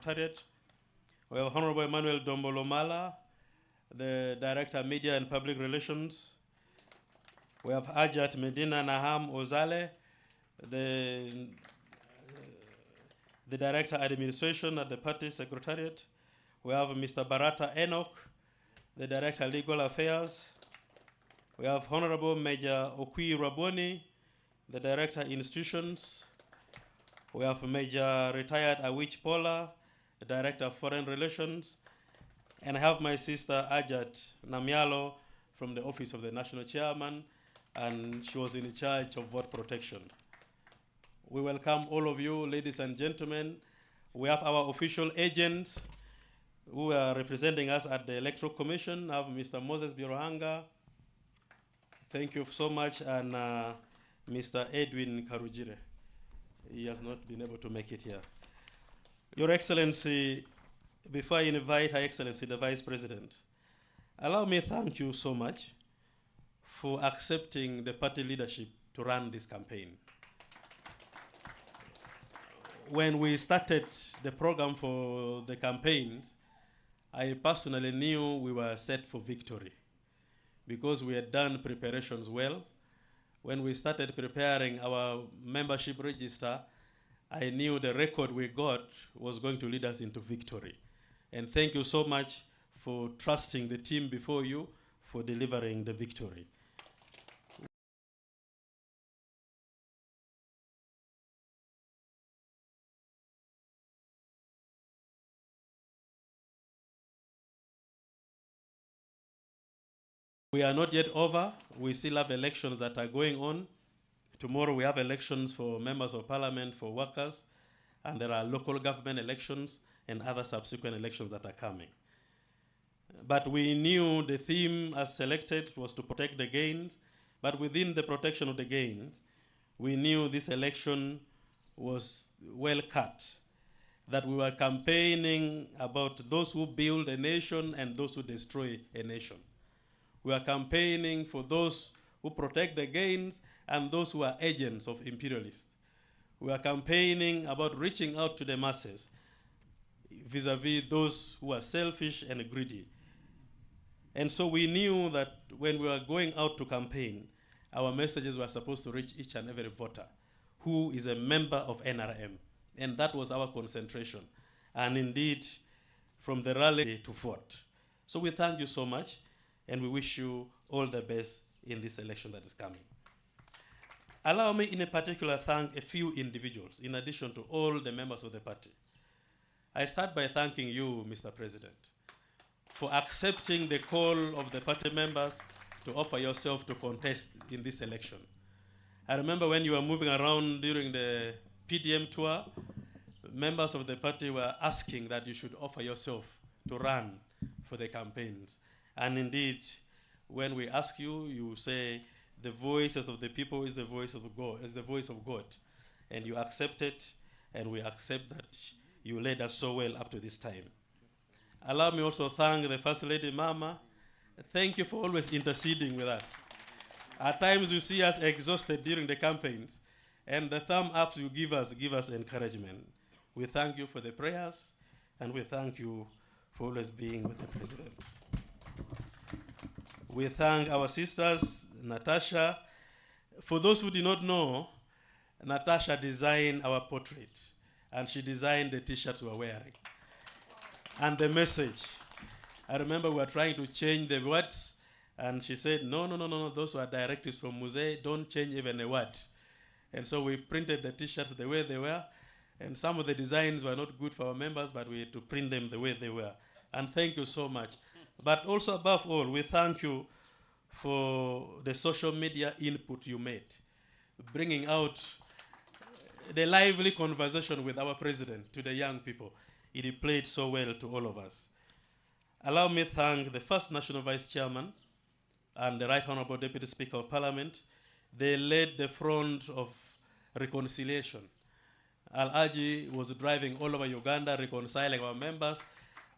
Secretariat. We have Honorable Emmanuel Dombolomala, the Director of Media and Public Relations. We have Ajat Medina Naham Ozale, the Director of Administration at the Party Secretariat. We have Mr. Barata Enoch, the Director of Legal Affairs. We have Honorable Major Okwi Raboni, the Director of Institutions. We have Major Retired Awich Pola, the Director of Foreign Relations. And I have my sister Ajat Namyalo from the Office of the National Chairman, and she was in charge of vote protection. We welcome all of you, ladies and gentlemen. We have our official agents who are representing us at the Electoral Commission. I have Mr. Moses Birohanga. Thank you so much, and Mr. Edwin Karujire. He has not been able to make it here. Your Excellency, before I invite Her Excellency, the Vice President, allow me to thank you so much for accepting the party leadership to run this campaign. When we started the program for the campaigns, I personally knew we were set for victory because we had done preparations well. When we started preparing our membership register, I knew the record we got was going to lead us into victory. And thank you so much for trusting the team before you for delivering the victory. We are not yet over. We still have elections that are going on. Tomorrow we have elections for members of parliament, for workers, and there are local government elections and other subsequent elections that are coming. But we knew the theme as selected was to protect the gains, but within the protection of the gains, we knew this election was well cut, that we were campaigning about those who build a nation and those who destroy a nation. We are campaigning for those who protect the gains and those who are agents of imperialists. We are campaigning about reaching out to the masses vis-a-vis those who are selfish and greedy. And so we knew that when we were going out to campaign, our messages were supposed to reach each and every voter who is a member of NRM. And that was our concentration. And indeed, from the rally to vote. So we thank you so much, and we wish you all the best in this election that is coming. Allow me in particular thank a few individuals in addition to all the members of the party. I start by thanking you, Mr. President, for accepting the call of the party members to offer yourself to contest in this election. I remember when you were moving around during the PDM tour, members of the party were asking that you should offer yourself to run for the campaigns. And indeed, when we ask you, you say the voices of the people is the voice of God, is the voice of God. And you accept it, and we accept that you led us so well up to this time. Allow me also to thank the First Lady Mama. Thank you for always interceding with us. At times you see us exhausted during the campaigns, and the thumb ups you give us encouragement. We thank you for the prayers, and we thank you for always being with the President. We thank our sisters, Natasha. For those who do not know, Natasha designed our portrait, and she designed the t-shirts we are wearing. And the message. I remember we were trying to change the words, and she said, no, those were directives from Museveni, don't change even a word. And so we printed the t-shirts the way they were, and some of the designs were not good for our members, but we had to print them the way they were. And thank you so much. But also above all, we thank you for the social media input you made, bringing out the lively conversation with our president to the young people. It played so well to all of us. Allow me to thank the first National Vice Chairman and the Right Honorable Deputy Speaker of Parliament. They led the front of reconciliation. Al-Aji was driving all over Uganda, reconciling our members.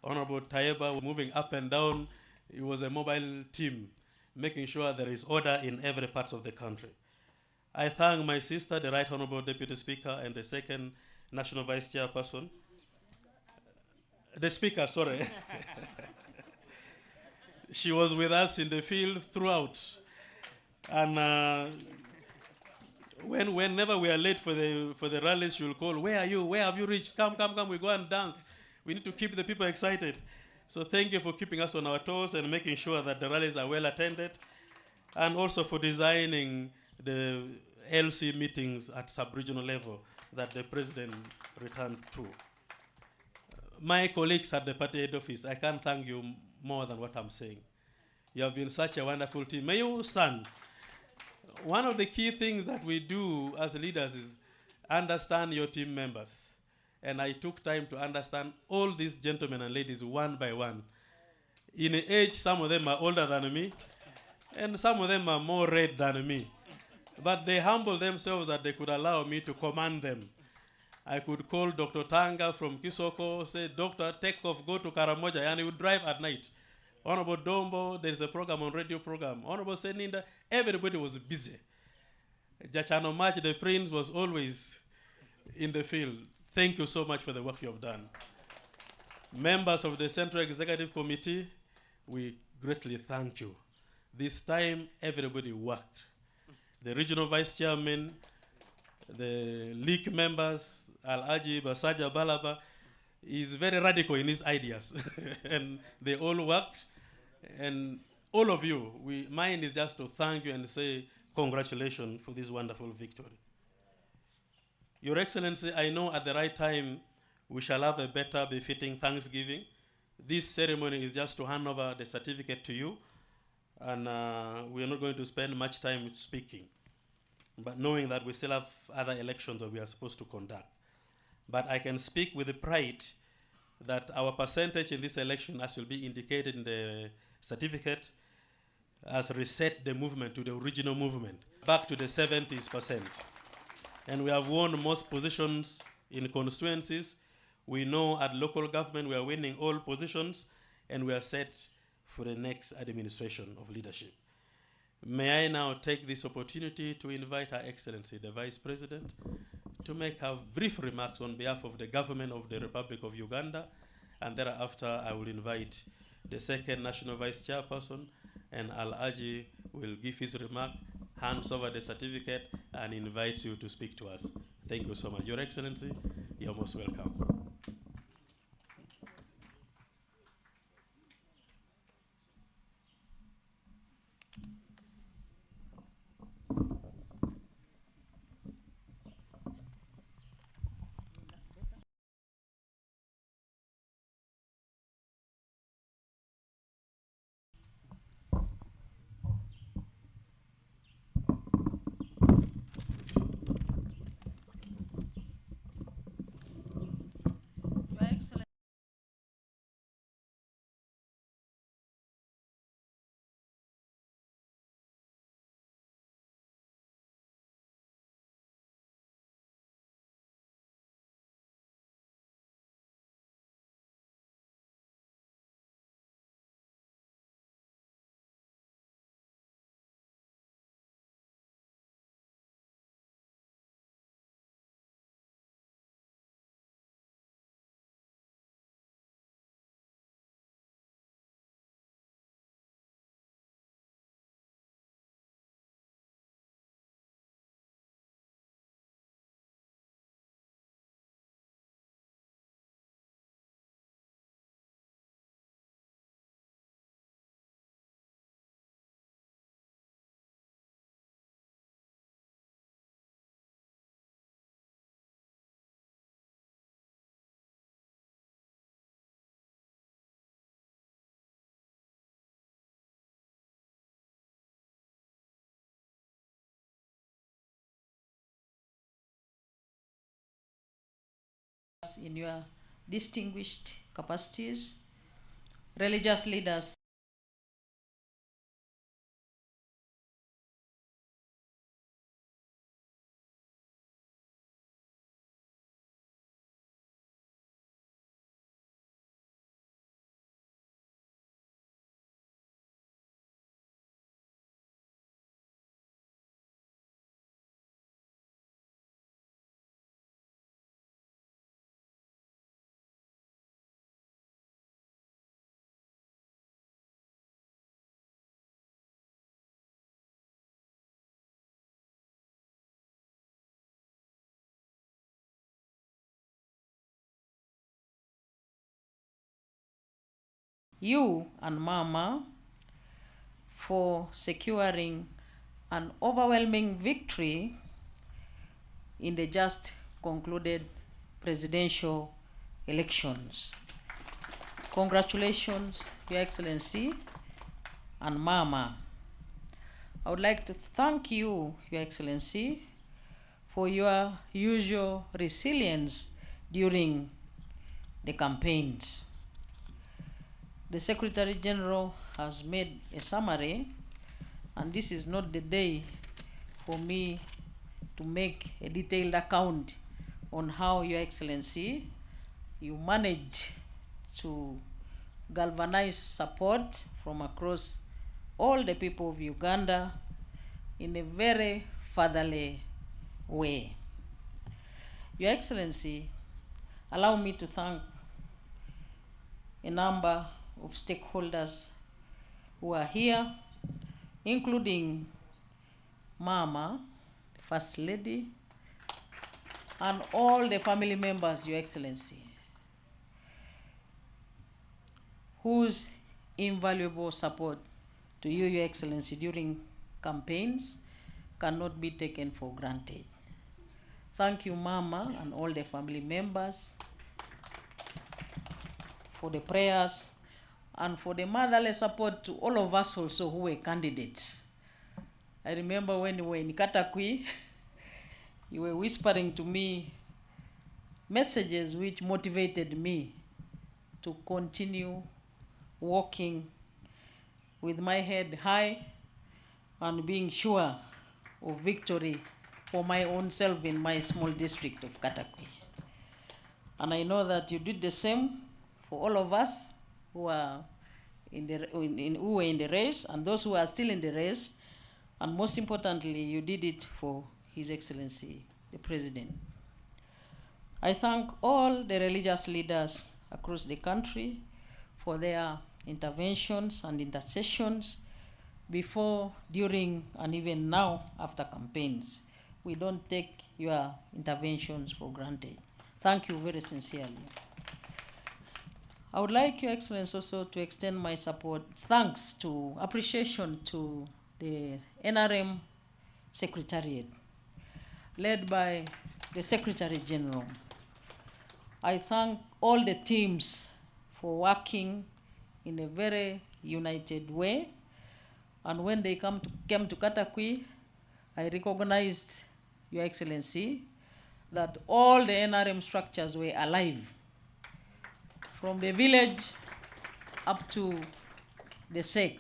Honorable Taiba was moving up and down. It was a mobile team, making sure there is order in every part of the country. I thank my sister, the Right Honorable Deputy Speaker, and the second National Vice Chairperson, The speaker, sorry. She was with us in the field throughout. And whenever we are late for the rallies, she will call, "Where are you? Where have you reached? Come, come, come, we go and dance." We need to keep the people excited. So thank you for keeping us on our toes and making sure that the rallies are well attended, and also for designing the LC meetings at sub-regional level that the president returned to. My colleagues at the party head office, I can't thank you more than what I'm saying. You have been such a wonderful team. May you stand. One of the key things that we do as leaders is understand your team members. And I took time to understand all these gentlemen and ladies one by one. In age, some of them are older than me, and some of them are more red than me. But they humble themselves that they could allow me to command them. I could call Dr. Tanga from Kisoko, say, "Doctor, take off, go to Karamoja," and he would drive at night. Honorable Dombo, there's a program on radio program. Honorable Seninda, everybody was busy. Jachano Mach, the prince, was always in the field. Thank you so much for the work you have done. Members of the Central Executive Committee, we greatly thank you. This time, everybody worked. The regional vice chairman, the league members, Al-Aji Basaja Balaba, is very radical in his ideas. And they all worked. And all of you, mine is just to thank you and say congratulations for this wonderful victory. Your Excellency, I know at the right time we shall have a better befitting Thanksgiving. This ceremony is just to hand over the certificate to you, and we are not going to spend much time speaking, but knowing that we still have other elections that we are supposed to conduct. But I can speak with pride that our percentage in this election, as will be indicated in the certificate, has reset the movement to the original movement, back to the 70%. And we have won most positions in constituencies. We know at local government we are winning all positions, and we are set for the next administration of leadership. May I now take this opportunity to invite Her Excellency, the Vice President, to make her brief remarks on behalf of the government of the Republic of Uganda, and thereafter I will invite the second National Vice Chairperson, and Al-Aji will give his remark, hands over the certificate, and invites you to speak to us. Thank you so much. Your Excellency, you're most welcome. Your Excellency. In your distinguished capacities, religious leaders, you and Mama for securing an overwhelming victory in the just concluded presidential elections. Congratulations, Your Excellency and Mama. I would like to thank you, Your Excellency, for your usual resilience during the campaigns. The Secretary General has made a summary, and this is not the day for me to make a detailed account on how, Your Excellency, you managed to galvanize support from across all the people of Uganda in a very fatherly way. Your Excellency, allow me to thank a number of stakeholders who are here, including Mama, First Lady, and all the family members, Your Excellency, whose invaluable support to you, Your Excellency, during campaigns cannot be taken for granted. Thank you, Mama, and all the family members for the prayers and for the motherly support to all of us also who were candidates. I remember when you were in Katakwi, you were whispering to me messages which motivated me to continue walking with my head high and being sure of victory for my own self in my small district of Katakwi. And I know that you did the same for all of us who are who were in the race and those who are still in the race. And most importantly, you did it for His Excellency, the President. I thank all the religious leaders across the country for their interventions and intercessions before, during, and even now after campaigns. We don't take your interventions for granted. Thank you very sincerely. I would like Your Excellency also to extend my support, thanks to, appreciation to the NRM Secretariat, led by the Secretary General. I thank all the teams for working in a very united way. And when they came to Katakwi, I recognized, Your Excellency, that all the NRM structures were alive, from the village up to the SEC.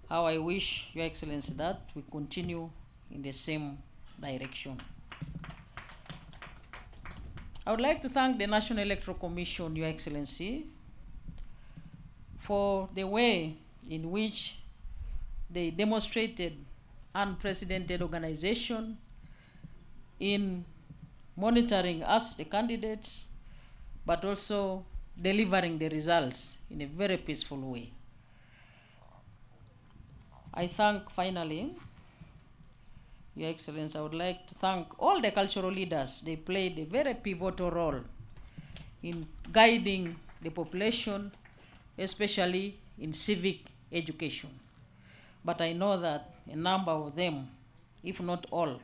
How I wish, Your Excellency, that we continue in the same direction. I would like to thank the National Electoral Commission, Your Excellency, for the way in which they demonstrated unprecedented organization in monitoring us, the candidates, but also delivering the results in a very peaceful way. I thank, finally, Your Excellency, I would like to thank all the cultural leaders. They played a very pivotal role in guiding the population, especially in civic education. But I know that a number of them, if not all,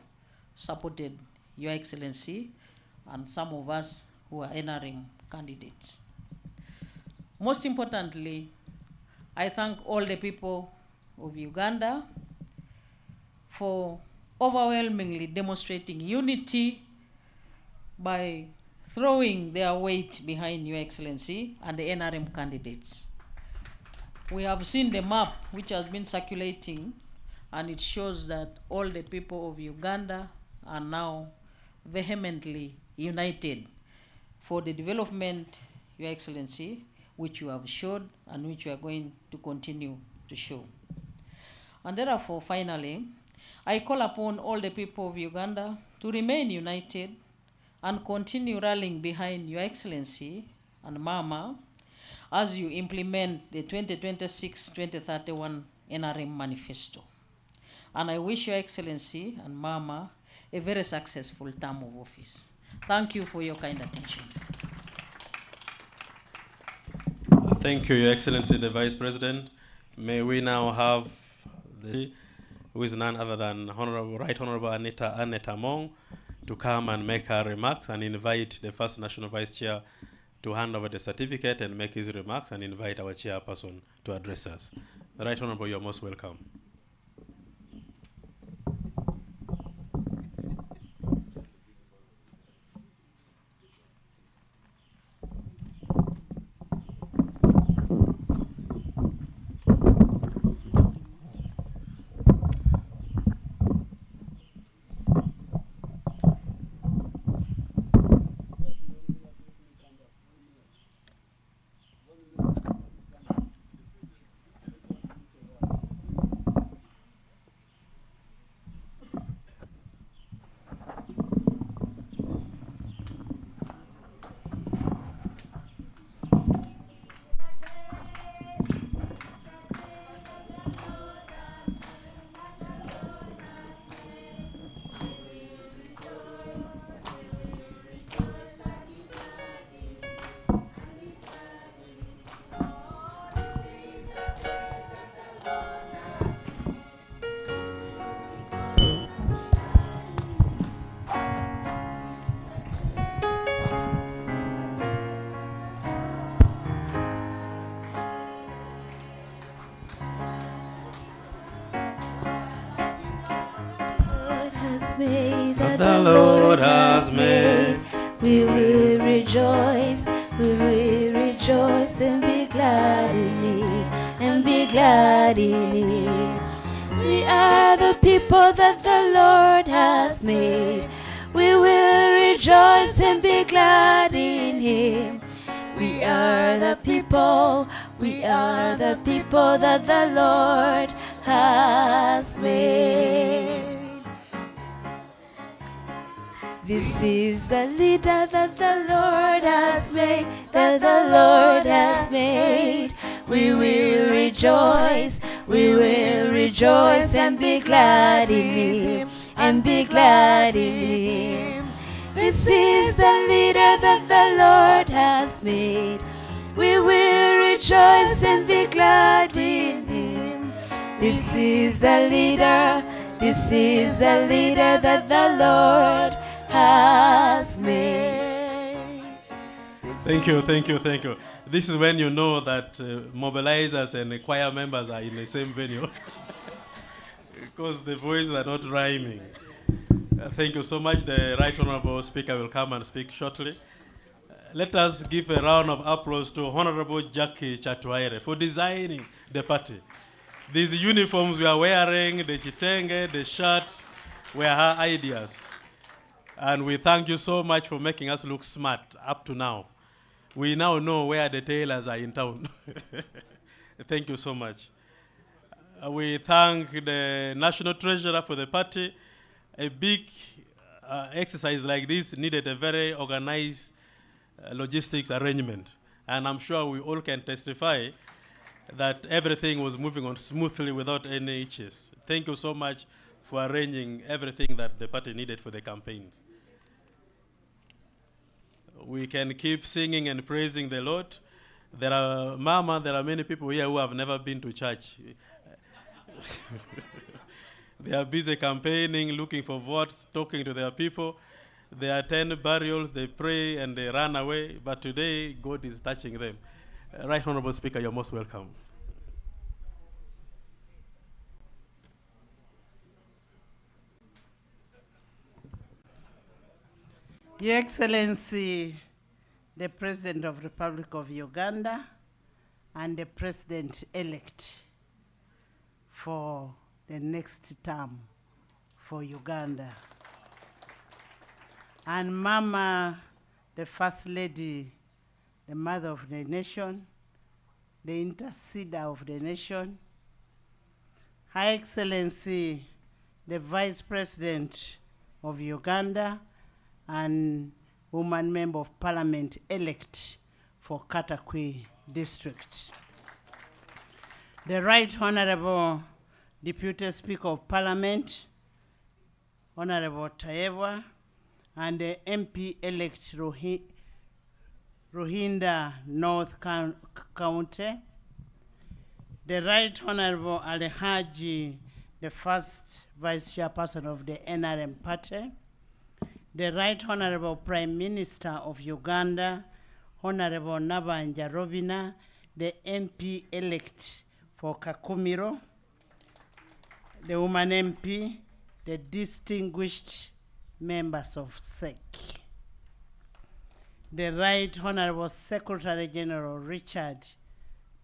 supported Your Excellency and some of us who are NRM candidates. Most importantly, I thank all the people of Uganda for overwhelmingly demonstrating unity by throwing their weight behind Your Excellency and the NRM candidates. We have seen the map which has been circulating, and it shows that all the people of Uganda are now vehemently united for the development, Your Excellency, which you have showed and which you are going to continue to show. And therefore, finally, I call upon all the people of Uganda to remain united and continue rallying behind Your Excellency and Mama as you implement the 2026-2031 NRM Manifesto. And I wish Your Excellency and Mama a very successful term of office. Thank you for your kind attention. Thank you, Your Excellency, the Vice President. May we now have who is none other than Right Honorable Annette Mong, to come and make her remarks, and invite the first National Vice Chair to hand over the certificate and make his remarks, and invite our chairperson to address us. Right Honorable, you're most welcome. That the Lord has made, we will rejoice and be glad in it, and be glad in it. We are the people that the Lord has made, we will rejoice and be glad in Him. We are the people that the Lord has made. This is the leader that the Lord has made, that the Lord has made. We will rejoice and be glad in Him, and be glad in Him. This is the leader that the Lord has made. We will rejoice and be glad in Him. This is the leader that the Lord has made. Thank you. This is when you know that mobilizers and choir members are in the same venue, because the voices are not rhyming. Thank you so much. The Right Honorable Speaker will come and speak shortly. Let us give a round of applause to Honorable Jackie Chatwaire for designing the party. These uniforms we are wearing, the chitenge, the shirts, were her ideas. And we thank you so much for making us look smart up to now. We now know where the tailors are in town. Thank you so much. We thank the National Treasurer for the party. A big exercise like this needed a very organized logistics arrangement. And I'm sure we all can testify that everything was moving on smoothly without any hitches. Thank you so much for arranging everything that the party needed for the campaigns. We can keep singing and praising the Lord. There are many people here who have never been to church. They are busy campaigning, looking for votes, talking to their people. They attend burials, they pray, and they run away. But today, God is touching them. Right Honorable Speaker, you're most welcome. Your Excellency, the President of the Republic of Uganda, and the President-elect for the next term for Uganda. And Mama, the First Lady, the Mother of the Nation, the Interceder of the Nation, Her Excellency, the Vice President of Uganda, and woman member of parliament elect for Katakwi district. The Right Honorable Deputy Speaker of Parliament, Honorable Tayewa, and the MP elect Ruhinda North County, the Right Honorable Alhaji, the first Vice Chairperson of the NRM Party, the Right Honorable Prime Minister of Uganda, Honorable Nabanja Robina, the MP-elect for Kakumiro, the woman MP, the distinguished members of SEC, the Right Honorable Secretary General Richard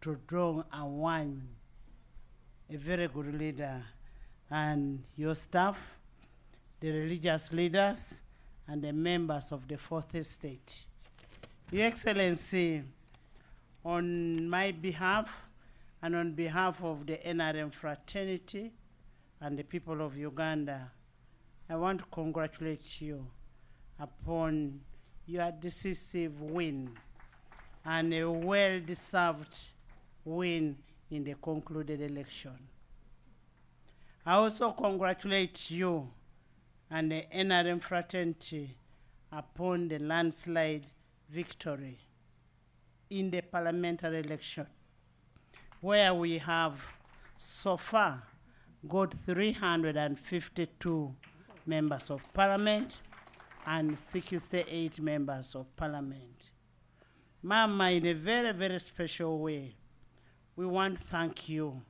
Todrong Awan, a very good leader, and your staff, the religious leaders, and the members of the Fourth Estate. Your Excellency, on my behalf and on behalf of the NRM fraternity and the people of Uganda, I want to congratulate you upon your decisive win and a well-deserved win in the concluded election. I also congratulate you and the NRM fraternity upon the landslide victory in the parliamentary election, where we have so far got 352 members of parliament and 68 members of parliament. Mama, in a very, very special way, we want to thank you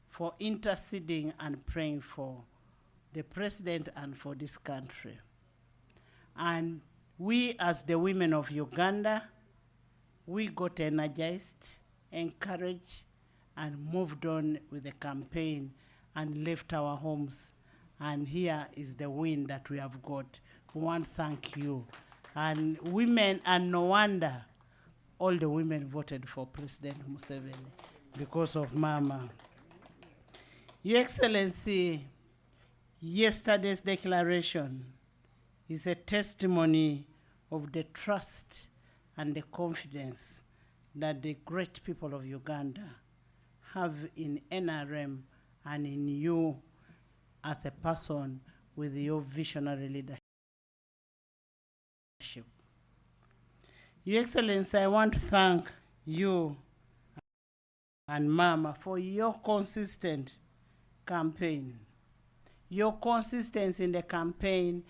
for interceding and praying for the president and for this country. And we, as the women of Uganda, we got energized, encouraged, and moved on with the campaign and left our homes. And here is the win that we have got. We want to thank you. And women, and no wonder all the women voted for President Museveni because of Mama. Your Excellency, yesterday's declaration is a testimony of the trust and the confidence that the great people of Uganda have in NRM and in you as a person with your visionary leadership. Your Excellency, I want to thank you and Mama for your consistent campaign, your consistency in the campaign,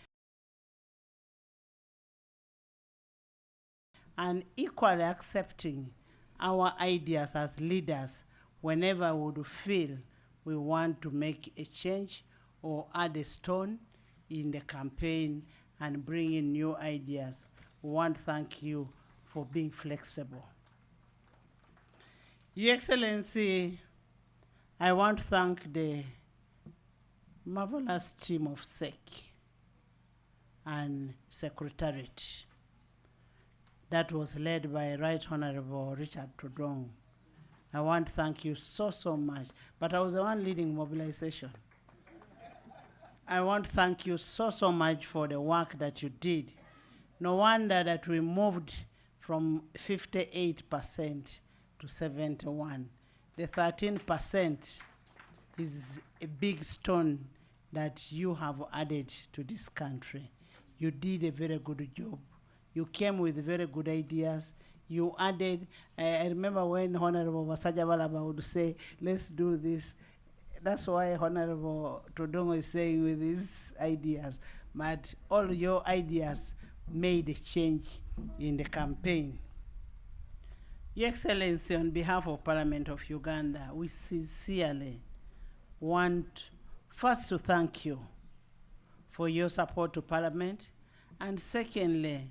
and equally accepting our ideas as leaders whenever we would feel we want to make a change or add a stone in the campaign and bring in new ideas. We want to thank you for being flexible. Your Excellency, I want to thank the marvelous team of SEC and Secretariat that was led by Right Honorable Richard Todrong. I want to thank you so, so much. But I was the one leading mobilization. I want to thank you so, so much for the work that you did. No wonder that we moved from 58% to 71%. The 13% is a big stone that you have added to this country. You did a very good job. You came with very good ideas. You added, I remember when Honorable Masaja Balaba would say, let's do this. That's why Honorable Todongo is saying with his ideas. But all your ideas made a change in the campaign. Your Excellency, on behalf of Parliament of Uganda, we sincerely want first to thank you for your support to Parliament, and secondly,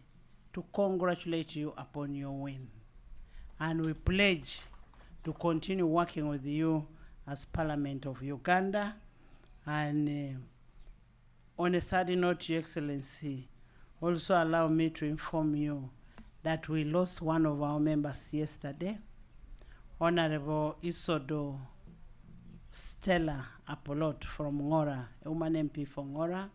to congratulate you upon your win. And we pledge to continue working with you as Parliament of Uganda. And on a sad note, Your Excellency, also allow me to inform you that we lost one of our members yesterday, Honorable Isodo Stella Apolot from Ngora, a woman MP for Ngora.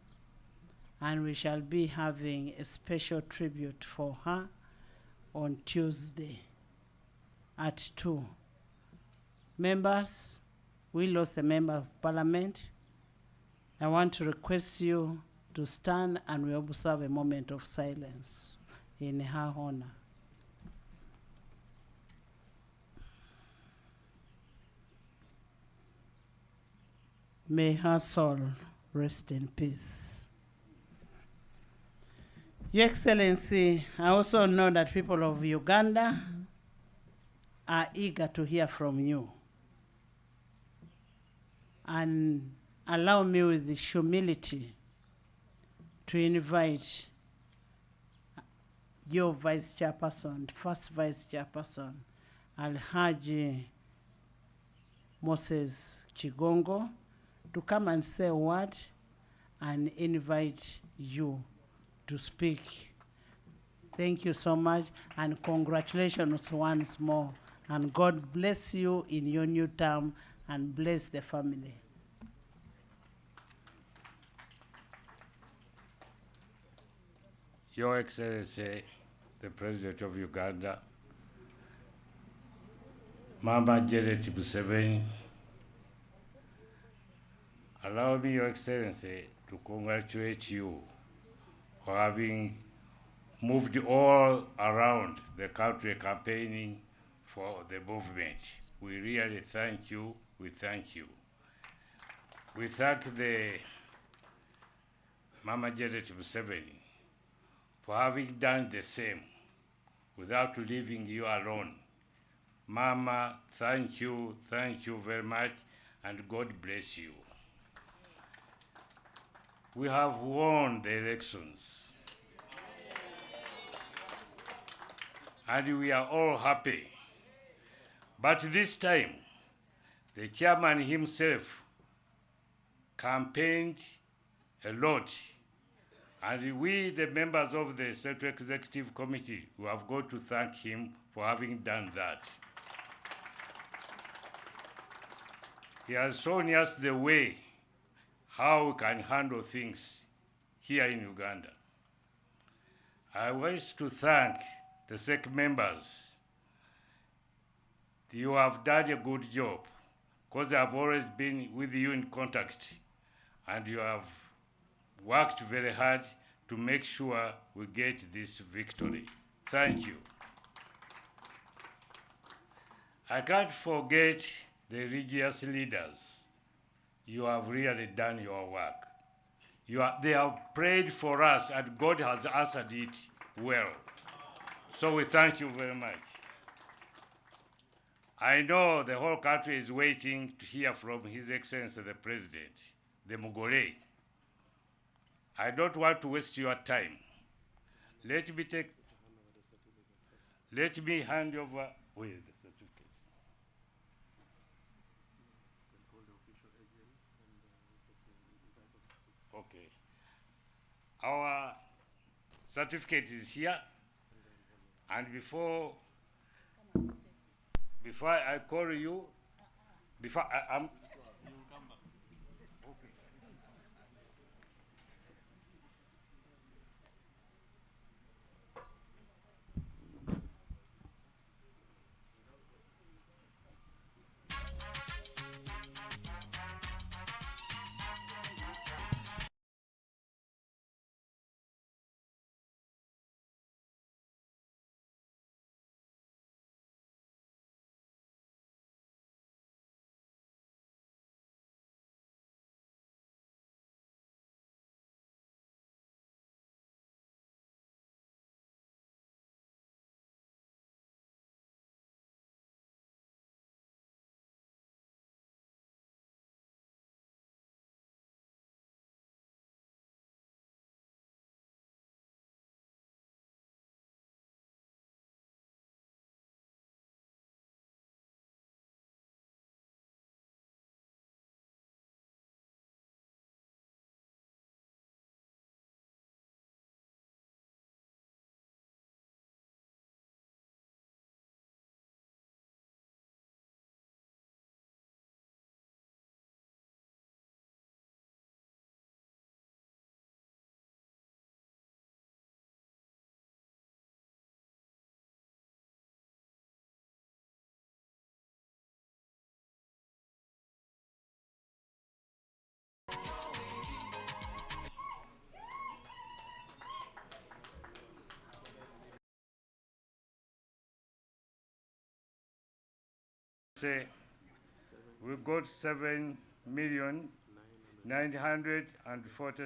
And we shall be having a special tribute for her on Tuesday at 2. Members, we lost a member of Parliament. I want to request you to stand and we observe a moment of silence in her honor. May her soul rest in peace. Your Excellency, I also know that people of Uganda are eager to hear from you. And allow me with the humility to invite your Vice Chairperson, first Vice Chairperson, Alhaji Moses Chigongo, to come and say a word and invite you to speak. Thank you so much, and congratulations once more. And God bless you in your new term and bless the family. Your Excellency, the President of Uganda, Mama Janet Museveni, allow me, Your Excellency, to congratulate you for having moved all around the country campaigning for the movement. We really thank you. We thank you. We thank the Mama Janet Museveni for having done the same without leaving you alone. Mama, thank you very much, and God bless you. We have won the elections, and we are all happy. But this time, the chairman himself campaigned a lot, and we, the members of the Central Executive Committee, we have got to thank him for having done that. He has shown us the way how we can handle things here in Uganda. I wish to thank the SEC members. You have done a good job, because I have always been with you in contact, and you have worked very hard to make sure we get this victory. Thank you. I can't forget the religious leaders. You have really done your work. They have prayed for us, and God has answered it well. So we thank you very much. I know the whole country is waiting to hear from His Excellency the President, the Mugore. I don't want to waste your time. Let me hand over with the certificate. Okay. Our certificate is here, and before I call you, I'm. Say we got 7,900,000 940.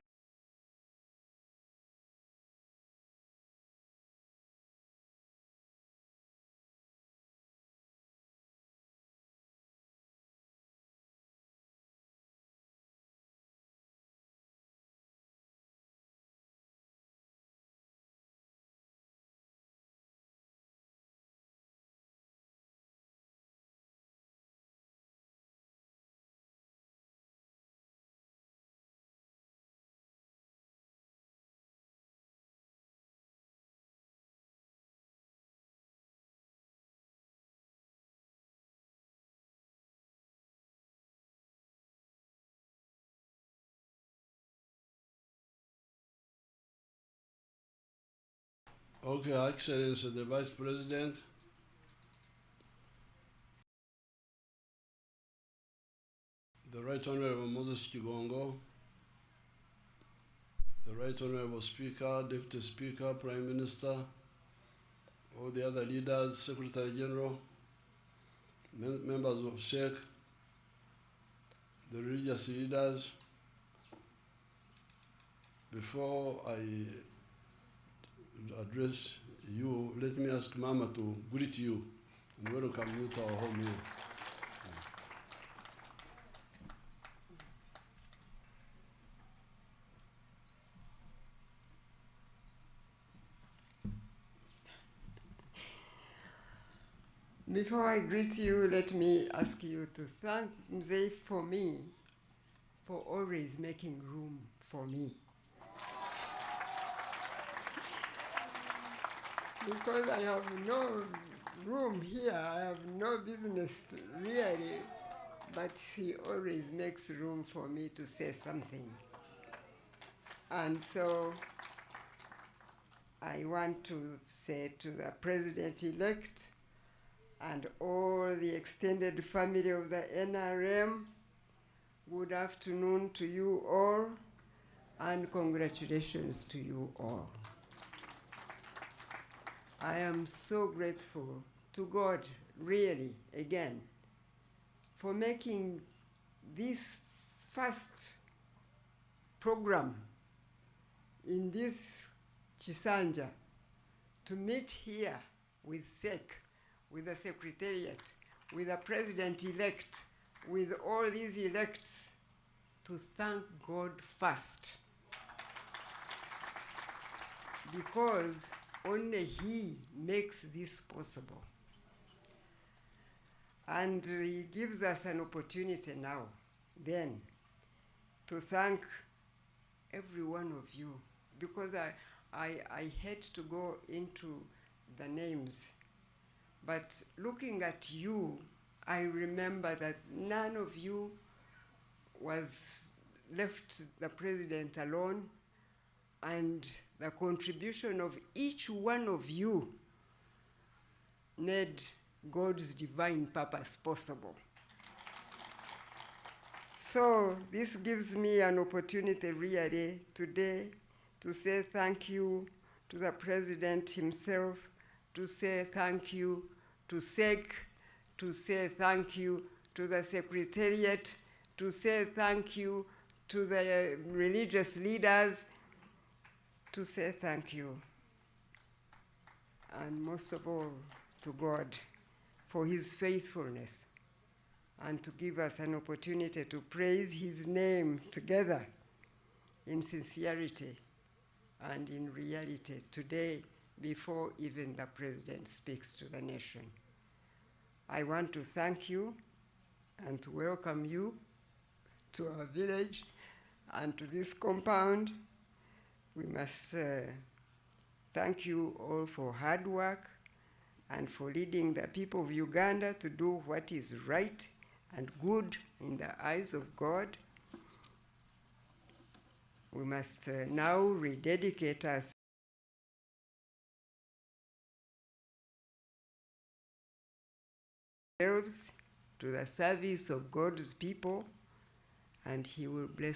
Okay, Excellency, the Vice President, the Right Honorable Moses Chigongo, the Right Honorable Speaker, Deputy Speaker, Prime Minister, all the other leaders, Secretary General, members of SHEC, the religious leaders. Before I address you, let me ask Mama to greet you and welcome you to our home here. Before I greet you, let me ask you to thank Mzee for me, for always making room for me. Because I have no room here, I have no business really, but he always makes room for me to say something. And so I want to say to the President-elect and all the extended family of the NRM, good afternoon to you all, and congratulations to you all. I am so grateful to God, really, again, for making this first program in this Chisanja to meet here with SEC, with the Secretariat, with the President-elect, with all these elects, to thank God first. Because only He makes this possible. And He gives us an opportunity now, then, to thank every one of you, because I hate to go into the names, but looking at you, I remember that none of you was left the president alone, and the contribution of each one of you made God's divine purpose possible. So this gives me an opportunity really today to say thank you to the president himself, to say thank you to SEC, to say thank you to the Secretariat, to say thank you to the religious leaders, to say thank you, and most of all, to God for His faithfulness, and to give us an opportunity to praise His name together in sincerity and in reality today, before even the president speaks to the nation. I want to thank you and to welcome you to our village and to this compound. We must thank you all for hard work and for leading the people of Uganda to do what is right and good in the eyes of God. We must now rededicate ourselves to the service of God's people, and He will bless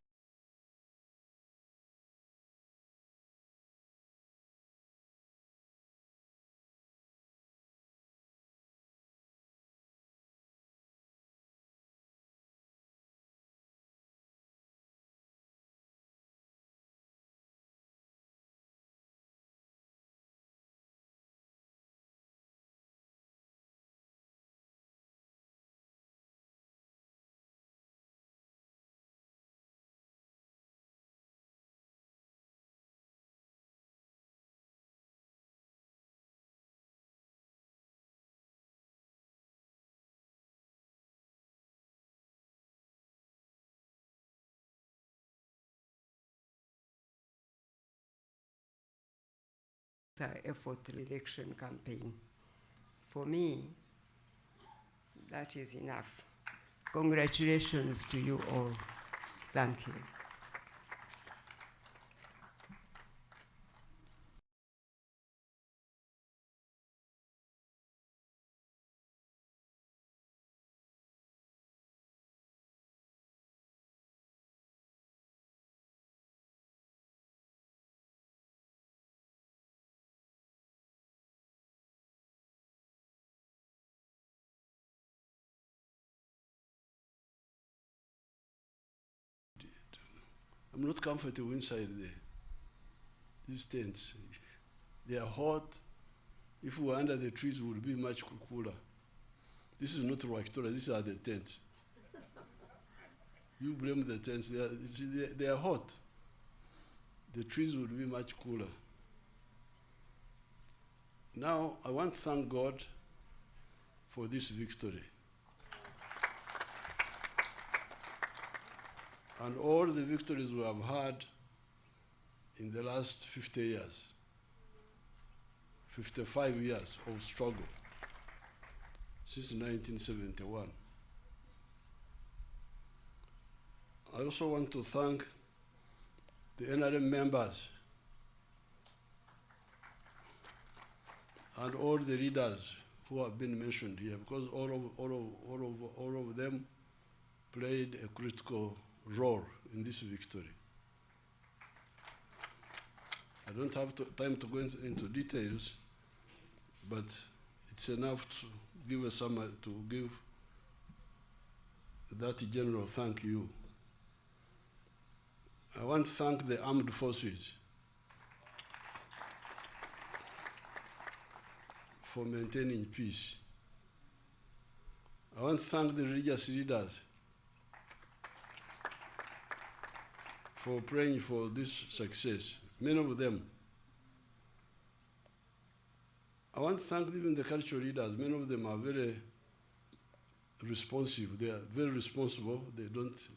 our effortless election campaign. For me, that is enough. Congratulations to you all. Thank you. I'm not comfortable inside there. These tents, they are hot. If we were under the trees, we would be much cooler. This is not Rwakitola, these are the tents. You blame the tents, they are hot. The trees would be much cooler. Now, I want to thank God for this victory. And all the victories we have had in the last 50 years, 55 years of struggle since 1971. I also want to thank the NRM members and all the leaders who have been mentioned here, because all of them played a critical role in this victory. I don't have time to go into details, but it's enough to give a summary, to give that general thank you. I want to thank the armed forces for maintaining peace. I want to thank the religious leaders for praying for this success, many of them. I want to thank even the cultural leaders. Many of them are very responsive. They are very responsible. They don't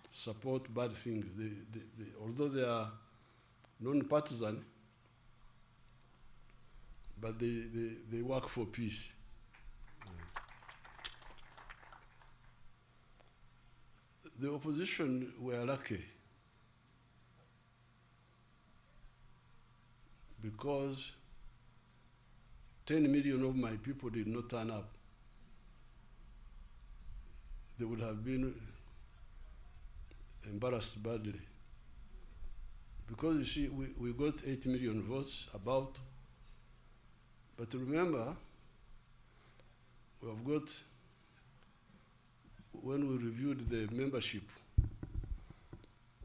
support bad things. Although they are non-partisan, but they work for peace. The opposition were lucky because 10 million of my people did not turn up. They would have been embarrassed badly. Because you see, we got 8 million votes about, but remember, we have got, when we reviewed the membership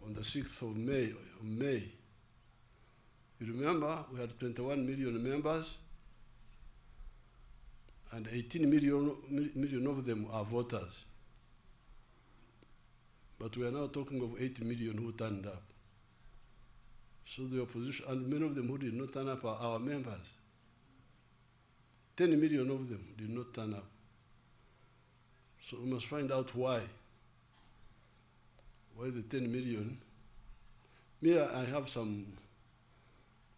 on the 6th of May, you remember we had 21 million members and 18 million of them are voters. But we are now talking of 8 million who turned up. So the opposition, and many of them who did not turn up are our members. 10 million of them did not turn up. So we must find out why. Why the 10 million? Me, I have some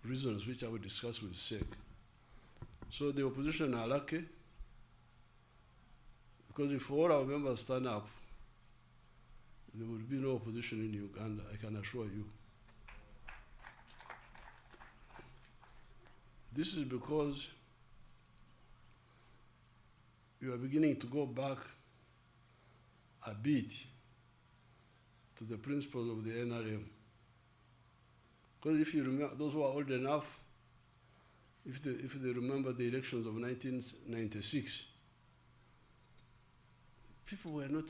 reasons which I will discuss with SEC. So the opposition are lucky, because if all our members turn up, there will be no opposition in Uganda, I can assure you. This is because you are beginning to go back a bit to the principles of the NRM. Because if you remember, those who are old enough, if they remember the elections of 1996, people were not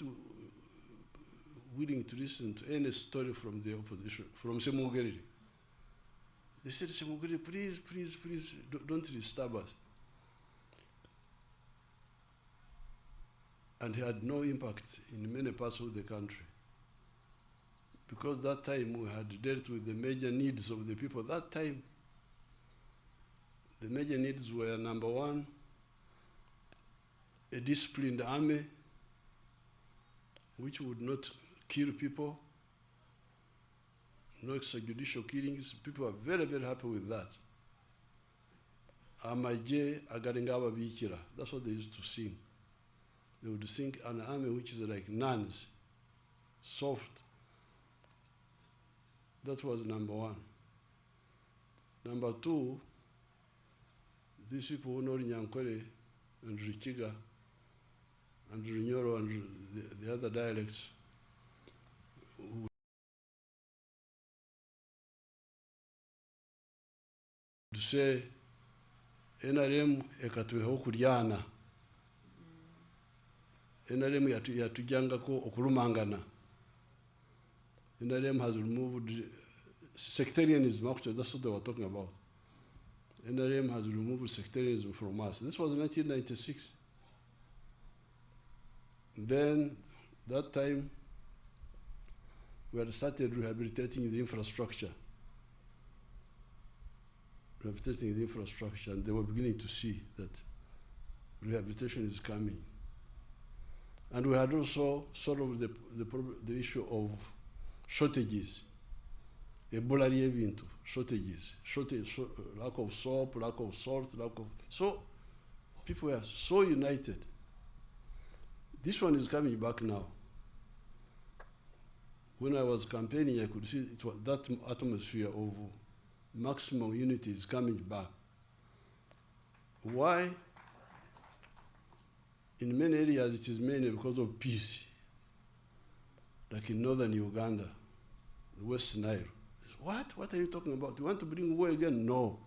willing to listen to any story from the opposition, from Semugeri. They said, Semugeri, please, please, please, don't disturb us. And he had no impact in many parts of the country. Because that time we had dealt with the major needs of the people. That time, the major needs were, number one, a disciplined army, which would not kill people, no extrajudicial killings. People are very, very happy with that. Amaje agaringa ababikira. That's what they used to sing. They would sing an army which is like nuns, soft. That was number one. Number two, these people who know Nyankwere and Richiga and Rinyoro and the other dialects, who would say, NRM ekatuweho kulyana. NRM yatujangako okulumangana. NRM has removed sectarianism, actually, that's what they were talking about. NRM has removed sectarianism from us. This was 1996. Then, that time, we had started rehabilitating the infrastructure. Rehabilitating the infrastructure, and they were beginning to see that rehabilitation is coming. And we had also solved the issue of shortages. Shortages, lack of soap, lack of salt, so people were so united. This one is coming back now. When I was campaigning, I could see it was that atmosphere of maximum unity is coming back. Why? In many areas, it is mainly because of peace. Like in northern Uganda, West Nile. What are you talking about? You want to bring war again? No.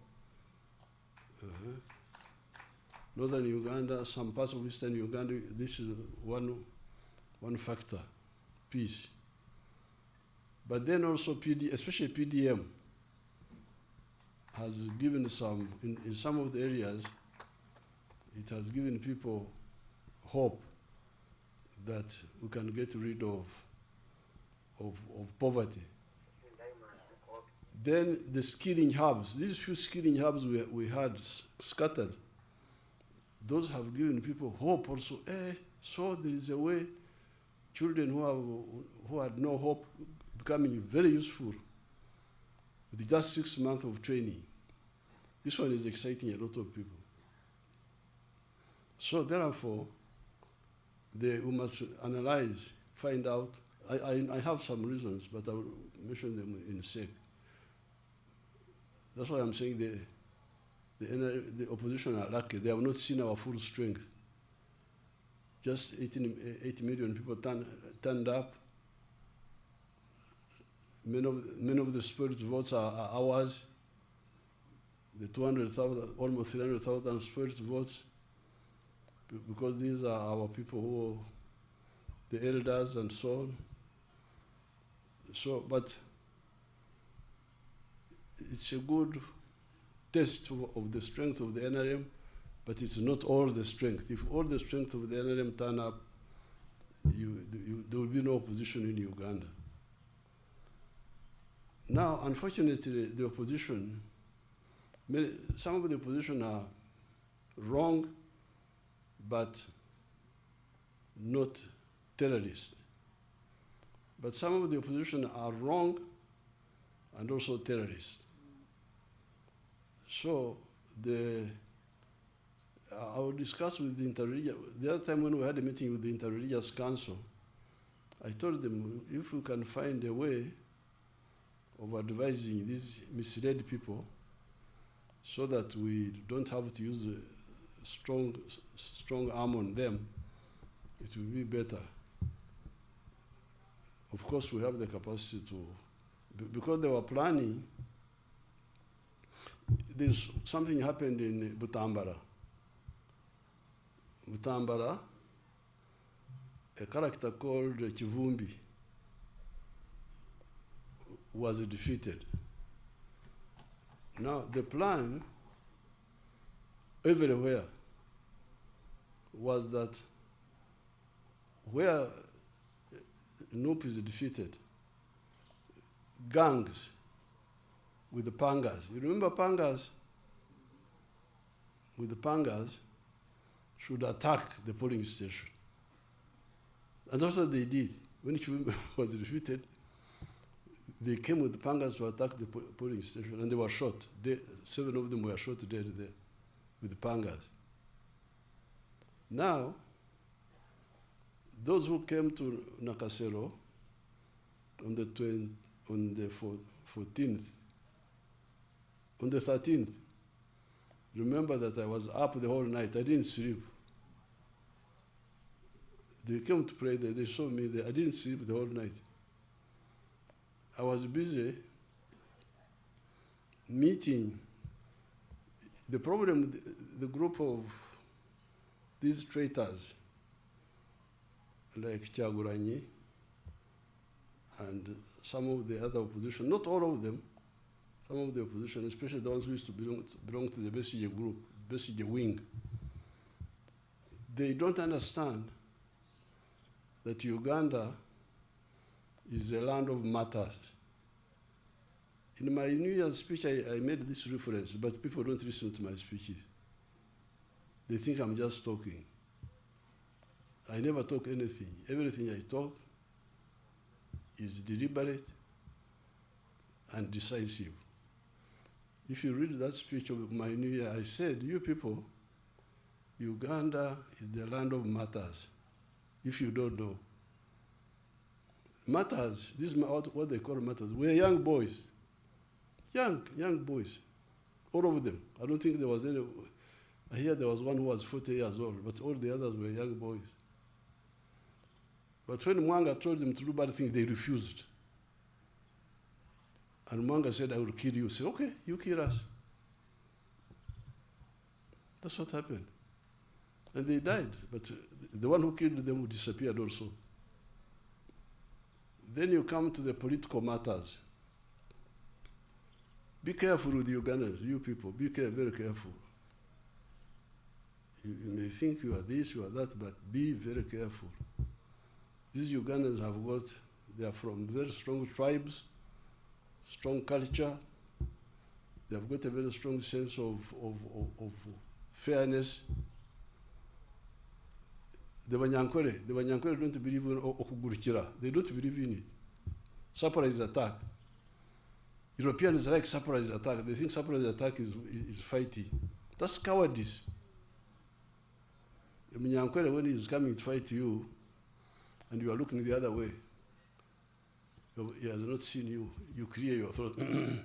Northern Uganda, some parts of eastern Uganda, this is one factor, peace. But then also especially PDM, has given some, in some of the areas, it has given people hope that we can get rid of poverty. Then the skilling hubs, these few skilling hubs we had scattered, those have given people hope also. So there is a way children who had no hope becoming very useful with just 6 months of training. This one is exciting a lot of people. So therefore, we must analyze, find out. I have some reasons, but I will mention them in a sec. That's why I'm saying the opposition are lucky. They have not seen our full strength. Just 80 million people turned up. Many of the spirit votes are ours. The 200,000, almost 300,000 spirit votes, because these are our people who, the elders and so on. So, but it's a good test of the strength of the NRM, but it's not all the strength. If all the strength of the NRM turn up, there will be no opposition in Uganda. Now, unfortunately, the opposition, some of the opposition are wrong, but not terrorists. But some of the opposition are wrong and also terrorists. So I will discuss with the interreligious. The other time when we had a meeting with the Interreligious Council, I told them if we can find a way of advising these misled people so that we don't have to use a strong arm on them, it will be better. Of course, we have the capacity to, because they were planning, there's something happened in Butambara. Butambara, a character called Chivumbi was defeated. Now, the plan everywhere was that where Nup is defeated, gangs with the pangas. You remember pangas? With the pangas should attack the polling station. And that's what they did. When Chivumbi was defeated, they came with the pangas to attack the polling station, and they were shot. 7 of them were shot dead there. with pangas. Now, those who came to Nakasero on the 14th, on the 13th, remember that I was up the whole night. I didn't sleep. They came to pray. They saw me there. I didn't sleep the whole night. I was busy meeting. The problem, the group of these traitors, like Chaguranyi and some of the other opposition, not all of them, some of the opposition, especially the ones who used to belong to the Besigye group, Besigye wing, they don't understand that Uganda is a land of martyrs. In my New Year's speech, I made this reference, but people don't listen to my speeches. They think I'm just talking. I never talk anything. Everything I talk is deliberate and decisive. If you read that speech of my New Year, I said, you people, Uganda is the land of martyrs. If you don't know. Martyrs, this is what they call martyrs. We're young boys. Young boys. All of them. I don't think there was any. I hear there was one who was 40 years old, but all the others were young boys. But when Mwanga told them to do bad things, they refused. And Mwanga said, I will kill you. Say, okay, you kill us. That's what happened. And they died, but the one who killed them disappeared also. Then you come to the political matters. Be careful with Ugandans, you people. Be very careful. You may think you are this, you are that, but be very careful. These Ugandans they are from very strong tribes, strong culture. They have got a very strong sense of fairness. The Banyankore don't believe in Okugurukira. They don't believe in it. Surprise attack. Europeans like surprise attack. They think surprise attack is fighting. That's cowardice. The Banyankore, when he's coming to fight you, and you are looking the other way, he has not seen you. You clear your throat. And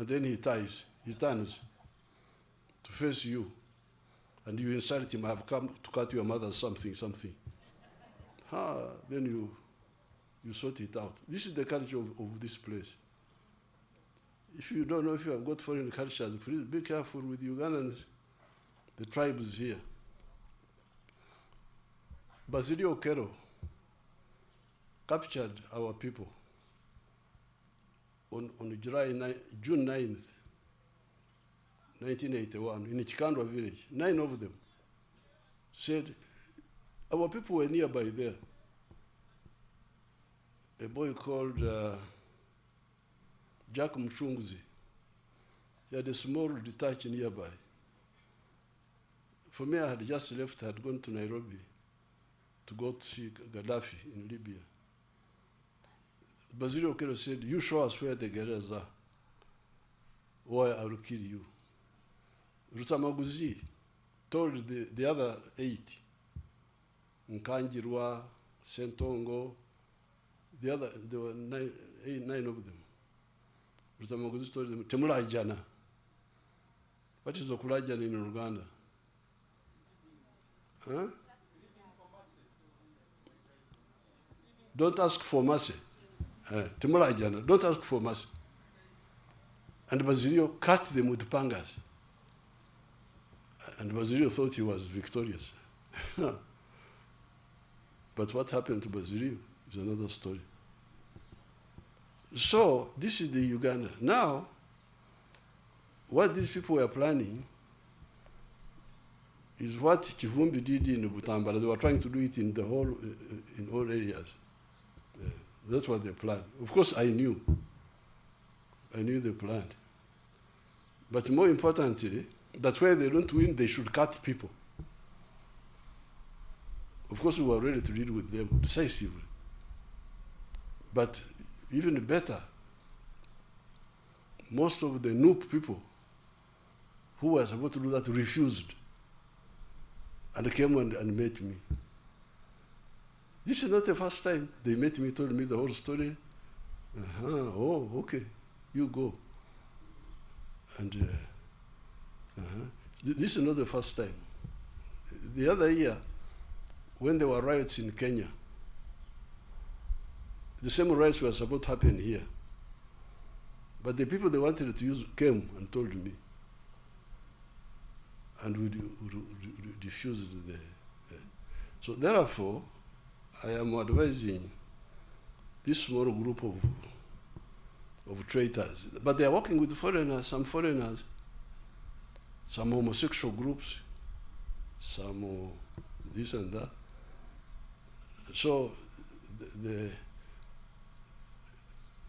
then he turns to face you. And you insult him, I have come to cut your mother something. Then you sort it out. This is the culture of this place. If you don't know if you have got foreign cultures, please be careful with Ugandans, the tribes here. Basilio Okero captured our people on June 9th, 1981, in Chikandwa village. 9 of them said, our people were nearby there. A boy called Jack Mchunguzi. He had a small detachment nearby. For me, I had just left, I had gone to Nairobi to go to see Gaddafi in Libya. Basilio Okero said, you show us where the guerrillas are, or I will kill you. Rutamaguzi told the other 8, Nkanjirwa, Sentongo, there were 9 of them. Rutamaguzi told them, Temulajana. What is Okulajana in Uganda? Huh? Don't ask for mercy. Temulajana, don't ask for mercy. And Basilio cut them with pangas. And Basilio thought he was victorious. But what happened to Basilio is another story. So this is the Uganda. Now, what these people were planning is what Kivumbi did in Butambala. They were trying to do it in all areas. That's what they planned. Of course, I knew they planned. But more importantly, that where they don't win, they should cut people. Of course, we were ready to deal with them decisively. But even better, most of the Nup people who was supposed to do that refused and came and met me. This is not the first time they met me, told me the whole story. Oh, okay, you go. And this is not the first time. The other year, when there were riots in Kenya, the same riots were supposed to happen here. But the people they wanted to use came and told me. And we refused the. So therefore, I am advising this small group of traitors. But they are working with foreigners, some homosexual groups, some this and that. So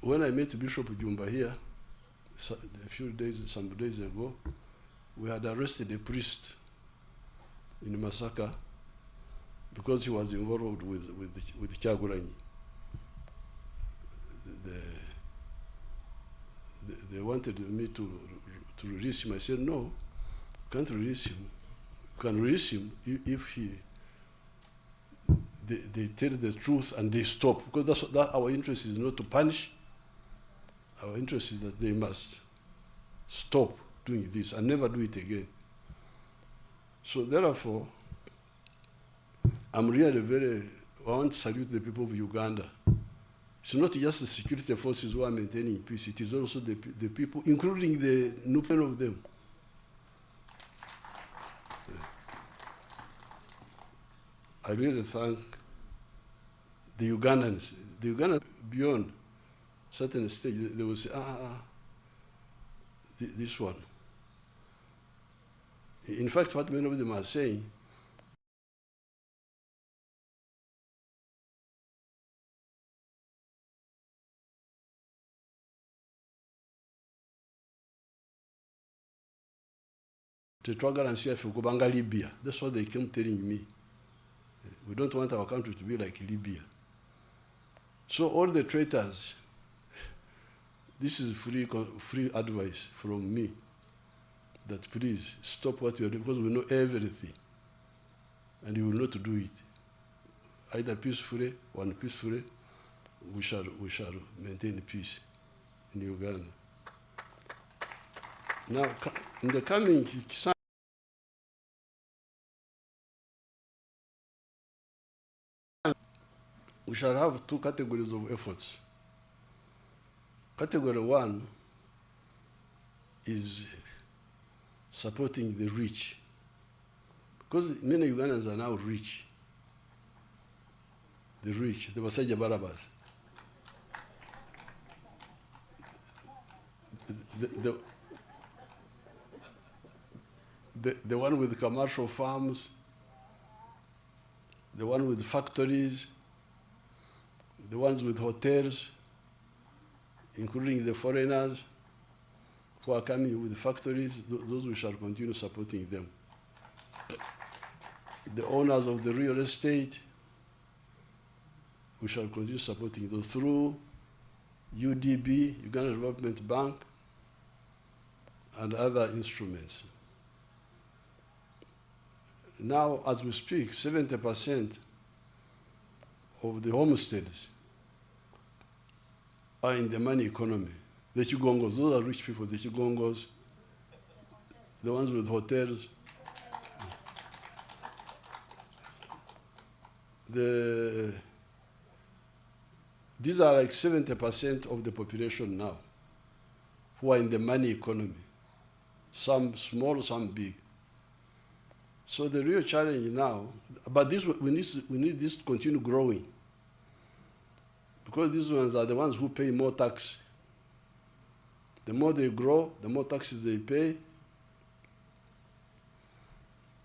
when I met Bishop Jumba here, some days ago, we had arrested a priest in Masaka because he was involved with Kyagulanyi. They wanted me to release him. I said, no, can't release him. You can release him if they tell the truth and they stop. Because that our interest is not to punish. Our interest is that they must stop doing this and never do it again. So therefore, I'm really I want to salute the people of Uganda. It's not just the security forces who are maintaining peace, it is also the people, including the nupen of them. I really thank the Ugandans. The Ugandans, beyond certain stage, they will say, this one. In fact, what many of them are saying, Libya. That's what they came telling me. We don't want our country to be like Libya. So all the traitors, this is free advice from me, that please stop what you are doing, because we know everything, and you will not do it. Either peacefully or unpeacefully, we shall maintain peace in Uganda. Now, in the coming we shall have two categories of efforts. Category one is supporting the rich, because many Ugandans are now rich. The rich, the Basaja Barabas. The one with commercial farms, the one with factories, the ones with hotels, including the foreigners who are coming with factories, those we shall continue supporting them. The owners of the real estate, we shall continue supporting those through UDB, Uganda Development Bank, and other instruments. Now, as we speak, 70% of the homesteads are in the money economy. The Chigongos, those are rich people, the Chigongos, the ones with hotels. These are like 70% of the population now who are in the money economy. Some small, some big. So the real challenge now, but this we need this to continue growing, because these ones are the ones who pay more tax. The more they grow, the more taxes they pay,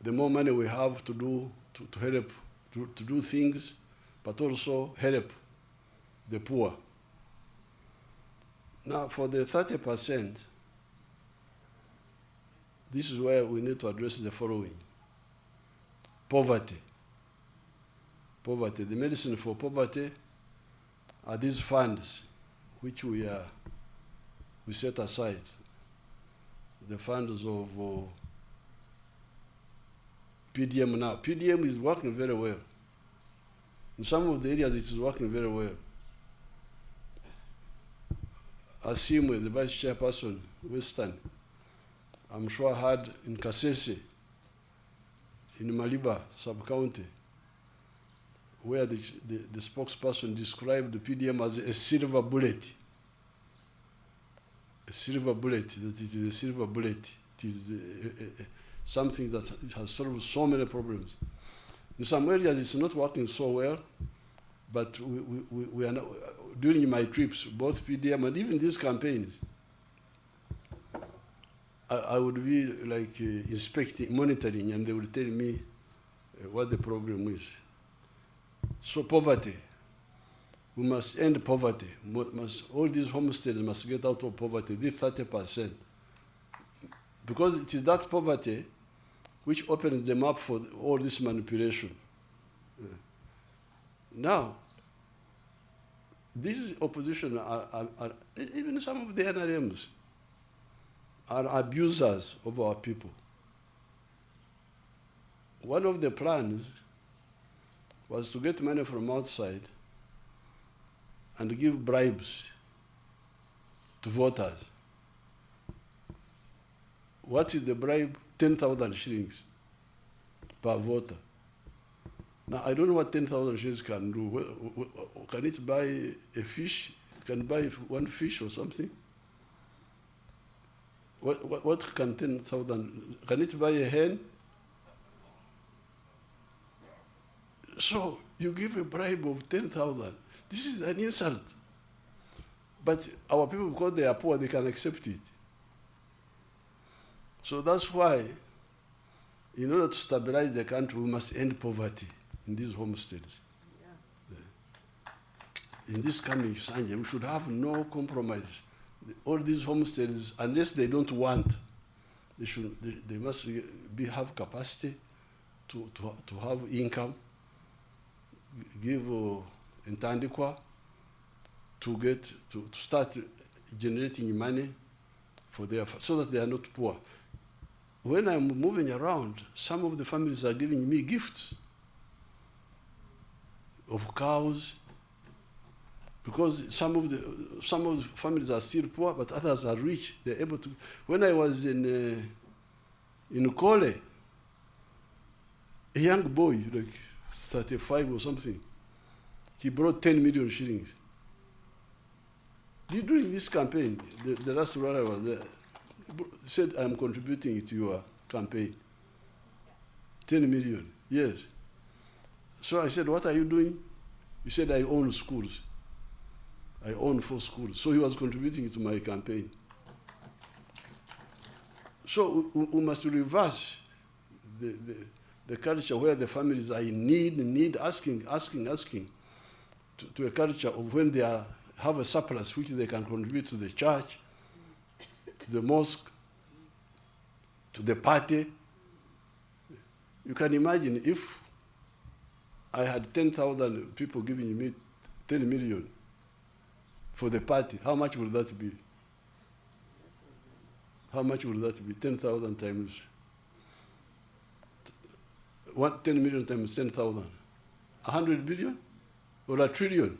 the more money we have to do to help to do things, but also help the poor. Now, for the 30%, this is where we need to address the following. Poverty. Poverty. The medicine for poverty are these funds which we set aside. the funds of PDM now. PDM is working very well. In some of the areas, it is working very well. Asimwe, the vice chairperson, Western, I'm sure had in Kasese, in Maliba sub-county, where the spokesperson described the PDM as a silver bullet. A silver bullet, that it is a silver bullet. It is something that has solved so many problems. In some areas, it's not working so well, but we are not, during my trips, both PDM and even these campaigns, I would be like inspecting, monitoring, and they would tell me what the problem is. So poverty, we must end poverty. All these homesteads must get out of poverty, this 30%. Because it is that poverty which opens them up for all this manipulation. Now, this opposition are even some of the NRMs are abusers of our people. One of the plans was to get money from outside and give bribes to voters. What is the bribe? 10,000 shillings per voter. Now, I don't know what 10,000 shillings can do. Can it buy a fish? Can it buy one fish or something? What can 10,000, can it buy a hen? So you give a bribe of 10,000. This is an insult. But our people, because they are poor, they can accept it. So that's why, in order to stabilize the country, we must end poverty in these homesteads. Yeah. In this coming Sanje, we should have no compromise. All these homesteads, unless they don't want, they must have capacity to have income, give intandikwa to start generating money for their, so that they are not poor. When I'm moving around, some of the families are giving me gifts of cows, because some of the families are still poor, but others are rich. They're able to. When I was in Kole, a young boy, like 35 or something, he brought 10 million shillings. During this campaign, the last one I was there, said, I'm contributing to your campaign. 10 million, yes. So I said, what are you doing? He said, I own schools. I own 4 schools. So he was contributing to my campaign. So we must reverse the culture where the families are in need, asking, to a culture of when they have a surplus which they can contribute to the church, to the mosque, to the party. You can imagine if I had 10,000 people giving me 10 million for the party, how much would that be? How much would that be? 10,000 times 10 million times 10,000. 100 billion or a trillion?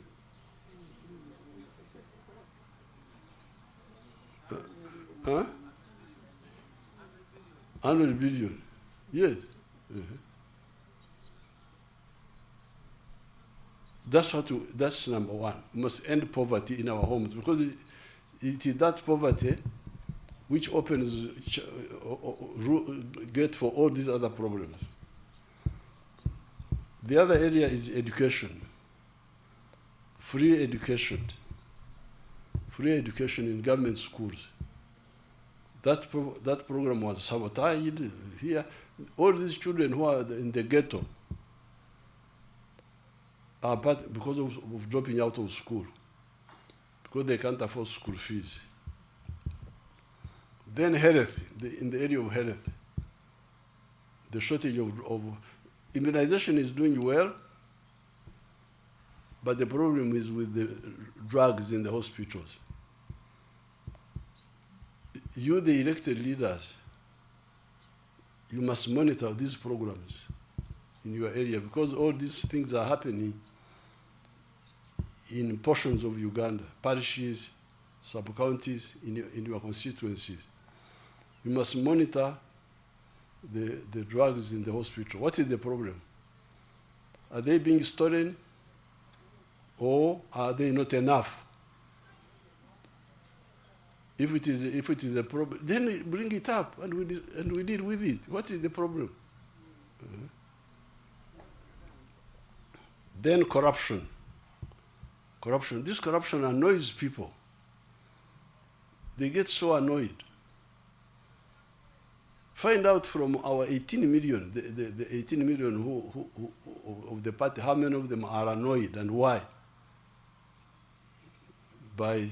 Huh? 100 billion. Yes. That's number one. We must end poverty in our homes, because it is that poverty which opens gate for all these other problems. The other area is education. Free education. Free education in government schools. That program was sabotaged here. All these children who are in the ghetto are bad because of dropping out of school, because they can't afford school fees. Then health, in the area of health, the shortage of immunization is doing well, but the problem is with the drugs in the hospitals. you, the elected leaders, you must monitor these programs in your area, because all these things are happening in portions of Uganda, parishes, sub-counties, in your constituencies. You must monitor the drugs in the hospital. What is the problem? Are they being stolen, or are they not enough? If it is a problem, then bring it up and we deal with it. What is the problem? Then corruption. This corruption annoys people. They get so annoyed. Find out from our 18 million, the 18 million who of the party, how many of them are annoyed and why? By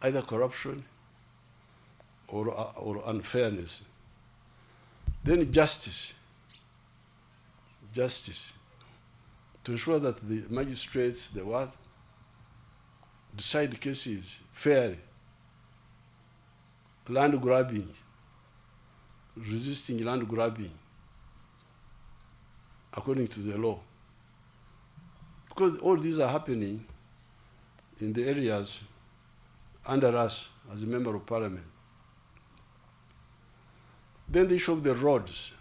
either corruption or unfairness. Then justice. To ensure that the magistrates, decide cases fairly. Land grabbing, resisting land grabbing according to the law. Because all these are happening in the areas under us as a member of parliament. Then the issue of the roads.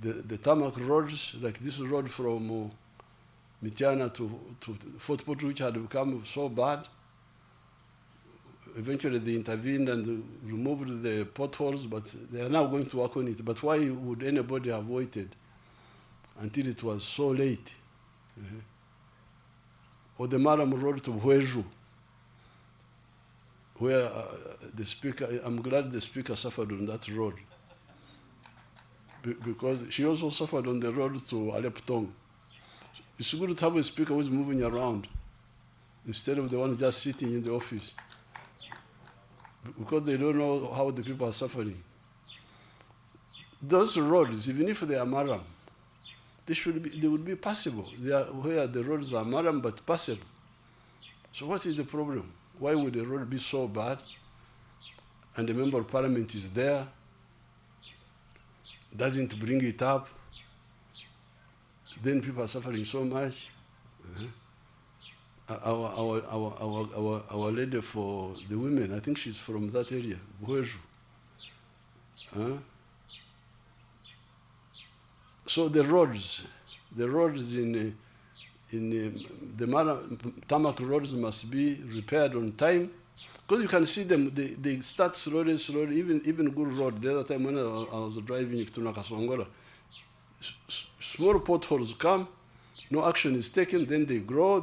The tarmac roads, like this road from Mityana to Fort Portal, which had become so bad. Eventually they intervened and removed the potholes, but they are now going to work on it. But why would anybody have waited until it was so late? Or the Maram Road to Hweju, where the speaker, I'm glad the speaker suffered on that road, because she also suffered on the road to Aleptong. It's good to have a speaker who's moving around instead of the one just sitting in the office, because they don't know how the people are suffering. Those roads, even if they are Maram, they would be passable. They are where the roads are Maram but passable. So what is the problem? Why would the road be so bad and the member of parliament is there, doesn't bring it up, then people are suffering so much? Our lady for the women, I think she's from that area, Hweju. So the roads in the tarmac roads must be repaired on time, because you can see them, they start slowly, even good road. The other time when I was driving to Nakasongola, small potholes come, no action is taken, then they grow.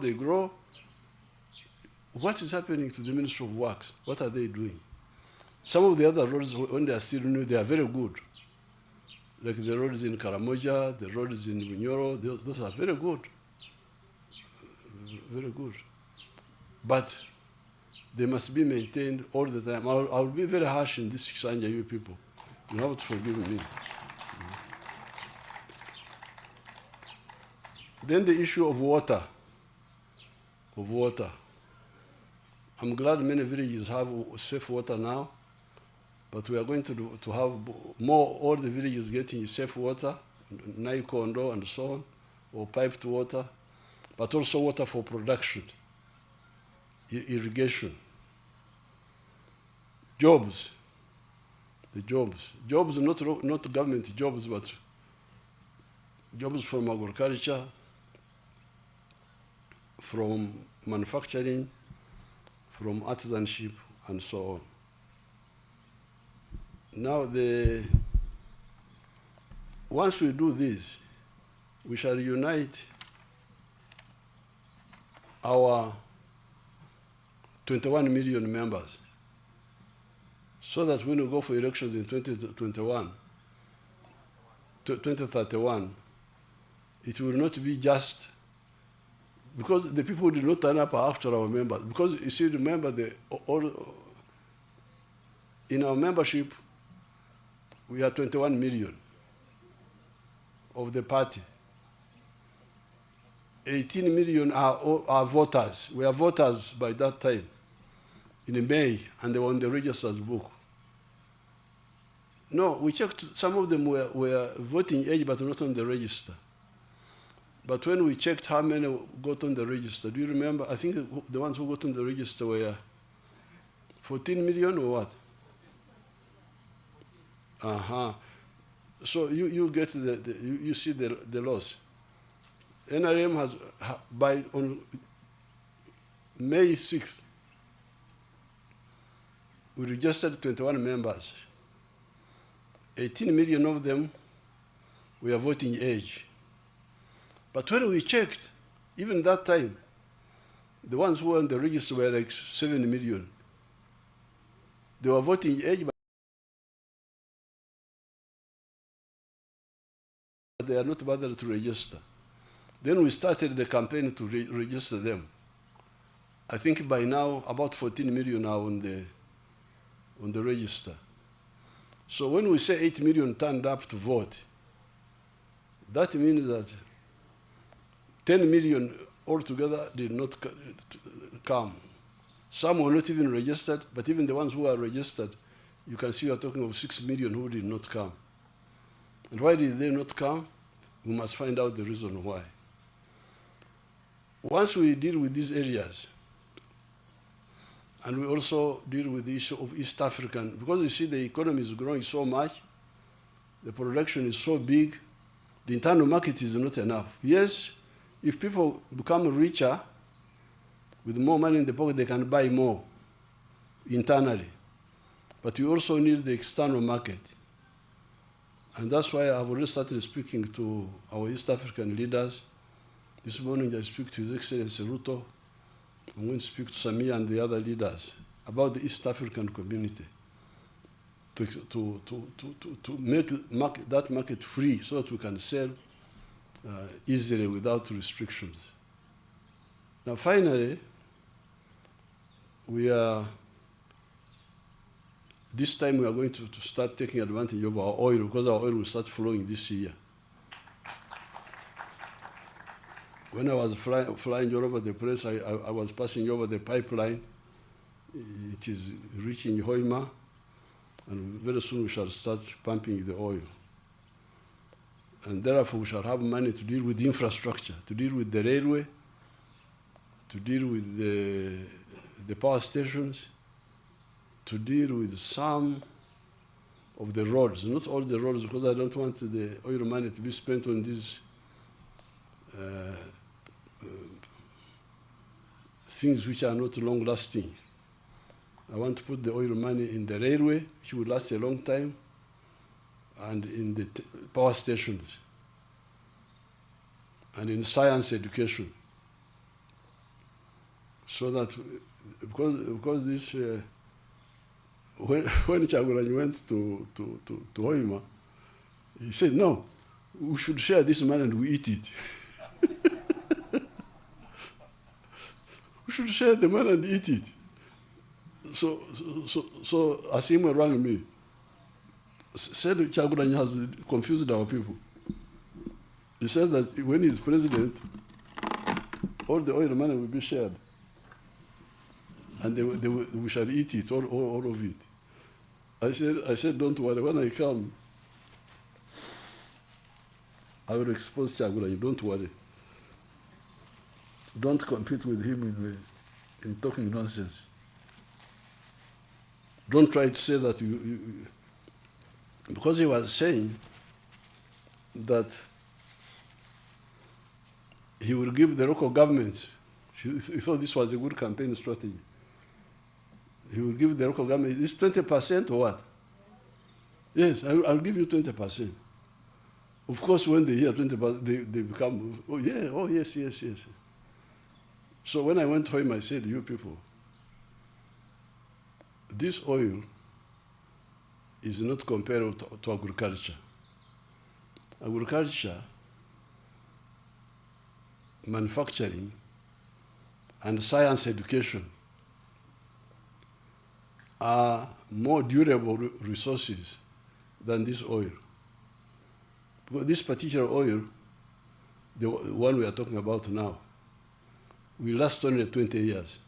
What is happening to the Ministry of Works? What are they doing? Some of the other roads, when they are still new, they are very good. Like the roads in Karamoja, the roads in Bunyoro, those are very good. Very good. But they must be maintained all the time. I'll be very harsh in this Sanja, you people. You have to forgive me. Then the issue of water. I'm glad many villages have safe water now, but we are going to have more, all the villages getting safe water, Naikondo and so on, or piped water, but also water for production, irrigation. Jobs, not government jobs, but jobs from agriculture, from manufacturing, from artisanship, and so on. Now, once we do this, we shall unite our 21 million members, so that when we go for elections in 2031, it will not be just because the people did not turn up after our members. Because you see, remember, in our membership, we are 21 million of the party. 18 million are voters. We are voters by that time. in May, and they were on the registered book. No, we checked, some of them were voting age but not on the register. But when we checked how many got on the register, do you remember? I think the ones who got on the register were 14 million or what? Uh-huh. So you get you see the loss. NRM has, on May 6th, we registered 21 members. 18 million of them were voting age. But when we checked, even that time, the ones who were on the register were like 7 million. They were voting age, but they are not bothered to register. Then we started the campaign to register them. I think by now about 14 million are on the register. So when we say 8 million turned up to vote, that means that 10 million altogether did not come. Some were not even registered, but even the ones who are registered, you can see we are talking of 6 million who did not come. And why did they not come? We must find out the reason why. Once we deal with these areas, and we also deal with the issue of East African, because you see the economy is growing so much, the production is so big, the internal market is not enough. Yes, if people become richer, with more money in the pocket, they can buy more internally. But we also need the external market. And that's why I've already started speaking to our East African leaders. This morning I speak to His Excellency Ruto. I'm going to speak to Samia and the other leaders about the East African community to make that market free so that we can sell easily without restrictions. Now finally, this time we are going to start taking advantage of our oil, because our oil will start flowing this year. When I was flying all over the place, I was passing over the pipeline. It is reaching Hoima, and very soon we shall start pumping the oil. And therefore we shall have money to deal with the infrastructure, to deal with the railway, to deal with the power stations, to deal with some of the roads, not all the roads, because I don't want the oil money to be spent on these things which are not long-lasting. I want to put the oil money in the railway, which will last a long time, and in the power stations, and in science education. So that, because this, when Chagulanyi went to Hoima, he said, no, we should share this money and we eat it. We should share the money and eat it. So Asimwe rang me, said Chagulanyi has confused our people. He said that when he's president, all the oil money will be shared. And we shall eat it, all of it. I said, don't worry, when I come, I will expose Chagulanyi, don't worry. Don't compete with him in talking nonsense. Don't try to say that because he was saying that he will give the local governments, he thought this was a good campaign strategy. He will give the local government, this 20% or what? Yes, I'll give you 20%. Of course, when they hear 20%, they become, oh yeah, oh yes. So when I went home, I said, you people, this oil is not comparable to agriculture. Agriculture, manufacturing, and science education are more durable resources than this oil. Because this particular oil, the one we are talking about now, will last only 20 years.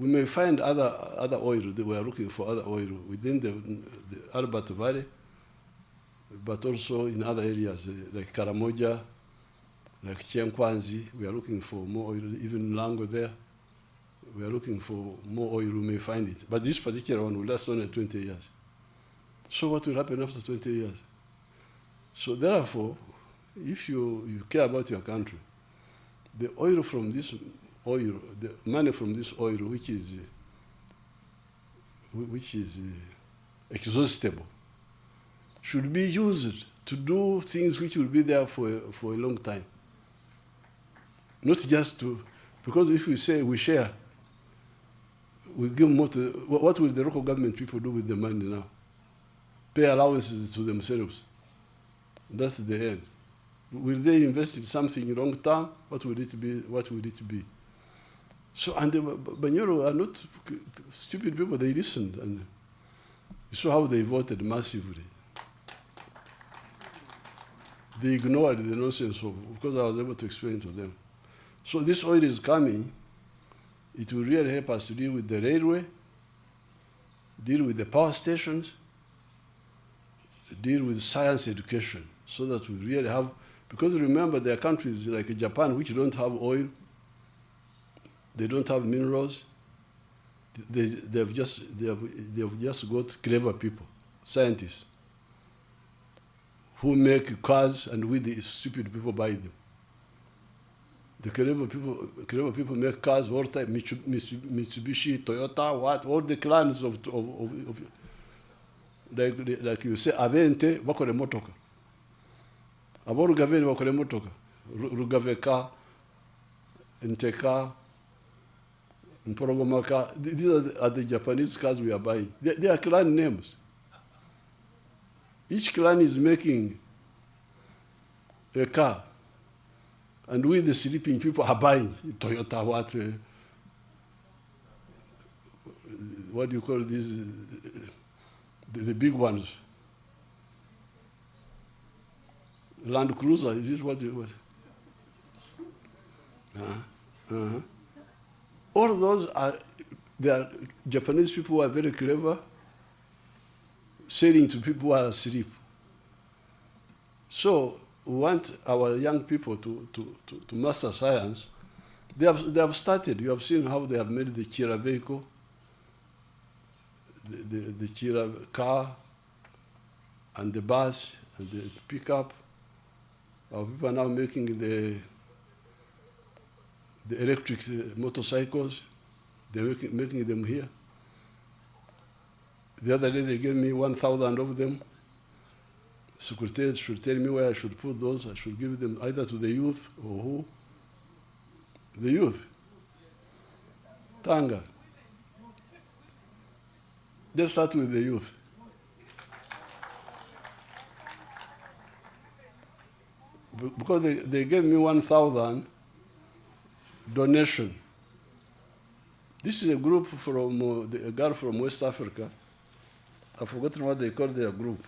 We may find other oil. We are looking for other oil within the Albert Valley, but also in other areas like Karamoja, like Chiankwanzi. We are looking for more oil, even Lango there. We are looking for more oil, we may find it. But this particular one will last only 20 years. So what will happen after 20 years? So therefore, if you care about your country, the oil from this oil, the money from this oil, which is exhaustible, should be used to do things which will be there for a long time. Not just to, because if we say we share, we give more to, what will the local government people do with the money now? Pay allowances to themselves. That's the end. Will they invest in something long term? What will it be? What will it be? So, and the Banyoro are not stupid people, they listened, and you saw how they voted massively. They ignored the nonsense because I was able to explain to them. So this oil is coming. It will really help us to deal with the railway, deal with the power stations, deal with science education, so that we really have, because remember there are countries like Japan which don't have oil, they don't have minerals, they've just got clever people, scientists, who make cars and we the stupid people buy them. The clever people make cars all type, Mitsubishi, Toyota, all the clans of like you say, Avente, bakore motoka. Abo Rugaveni bakore motoka. Rugaveka, Nteka, Mporogomaka. These are the Japanese cars we are buying. They are clan names. Each clan is making a car. And we, the sleeping people, are buying Toyota, what do you call these, the big ones? Land Cruiser, is this what you, all those are, they are Japanese people who are very clever, selling to people who are asleep. So, we want our young people to master science. They have started. You have seen how they have made the Chira vehicle, the Chira car, and the bus, and the pickup. Our people are now making the electric motorcycles. They're making them here. The other day they gave me 1,000 of them. Secretary should tell me where I should put those. I should give them either to the youth or who? The youth. Tanga. Let's start with the youth. Because they gave me 1,000 donation. This is a group from, a girl from West Africa. I've forgotten what they call their group.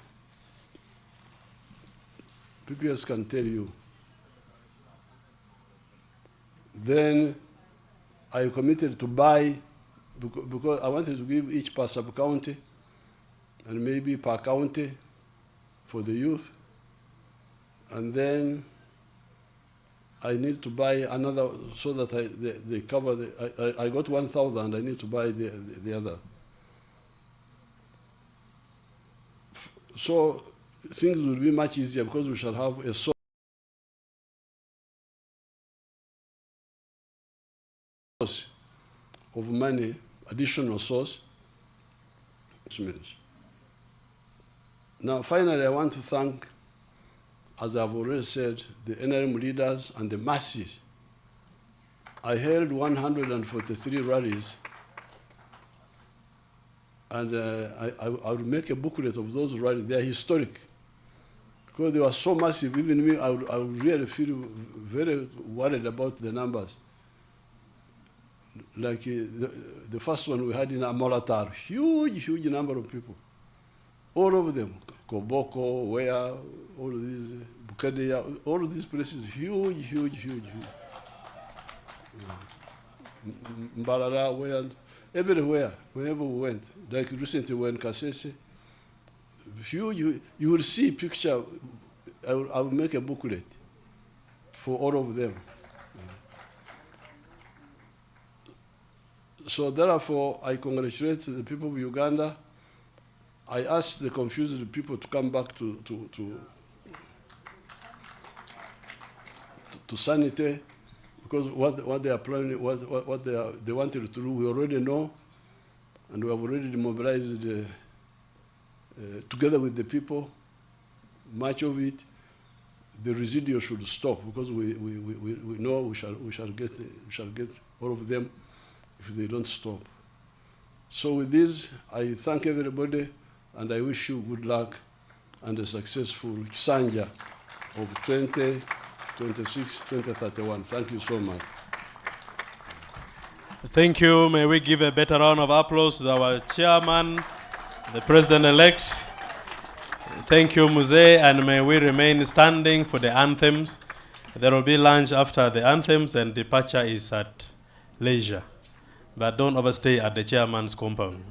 PPS can tell you. Then I committed to buy, because I wanted to give each per sub-county and maybe per county for the youth. And then I need to buy another so that they cover the, I got 1,000, I need to buy the other. So things will be much easier because we shall have a source of money, additional source. Now, finally, I want to thank, as I've already said, the NRM leaders and the masses. I held 143 rallies, and I will make a booklet of those rallies. They are historic. Because they were so massive, even me, I would really feel very worried about the numbers. Like the first one we had in Amolatar, huge number of people. All of them, Koboko, Wea, all of these, Bukadeya, all of these places, huge. Mbarara, Wea, everywhere, whenever we went. Like recently when Kasese, you will see picture. I will make a booklet for all of them. So therefore, I congratulate the people of Uganda. I ask the confused people to come back to sanity, because what they are planning, what they wanted to do, we already know, and we have already mobilized together with the people. Much of it, the residual should stop, because we know we shall get all of them if they don't stop. So with this, I thank everybody, and I wish you good luck and a successful Sanja of 2026, 2031. Thank you so much. Thank you. May we give a better round of applause to our chairman, the president-elect. Thank you, Muse, and may we remain standing for the anthems. There will be lunch after the anthems, and departure is at leisure. But don't overstay at the chairman's compound.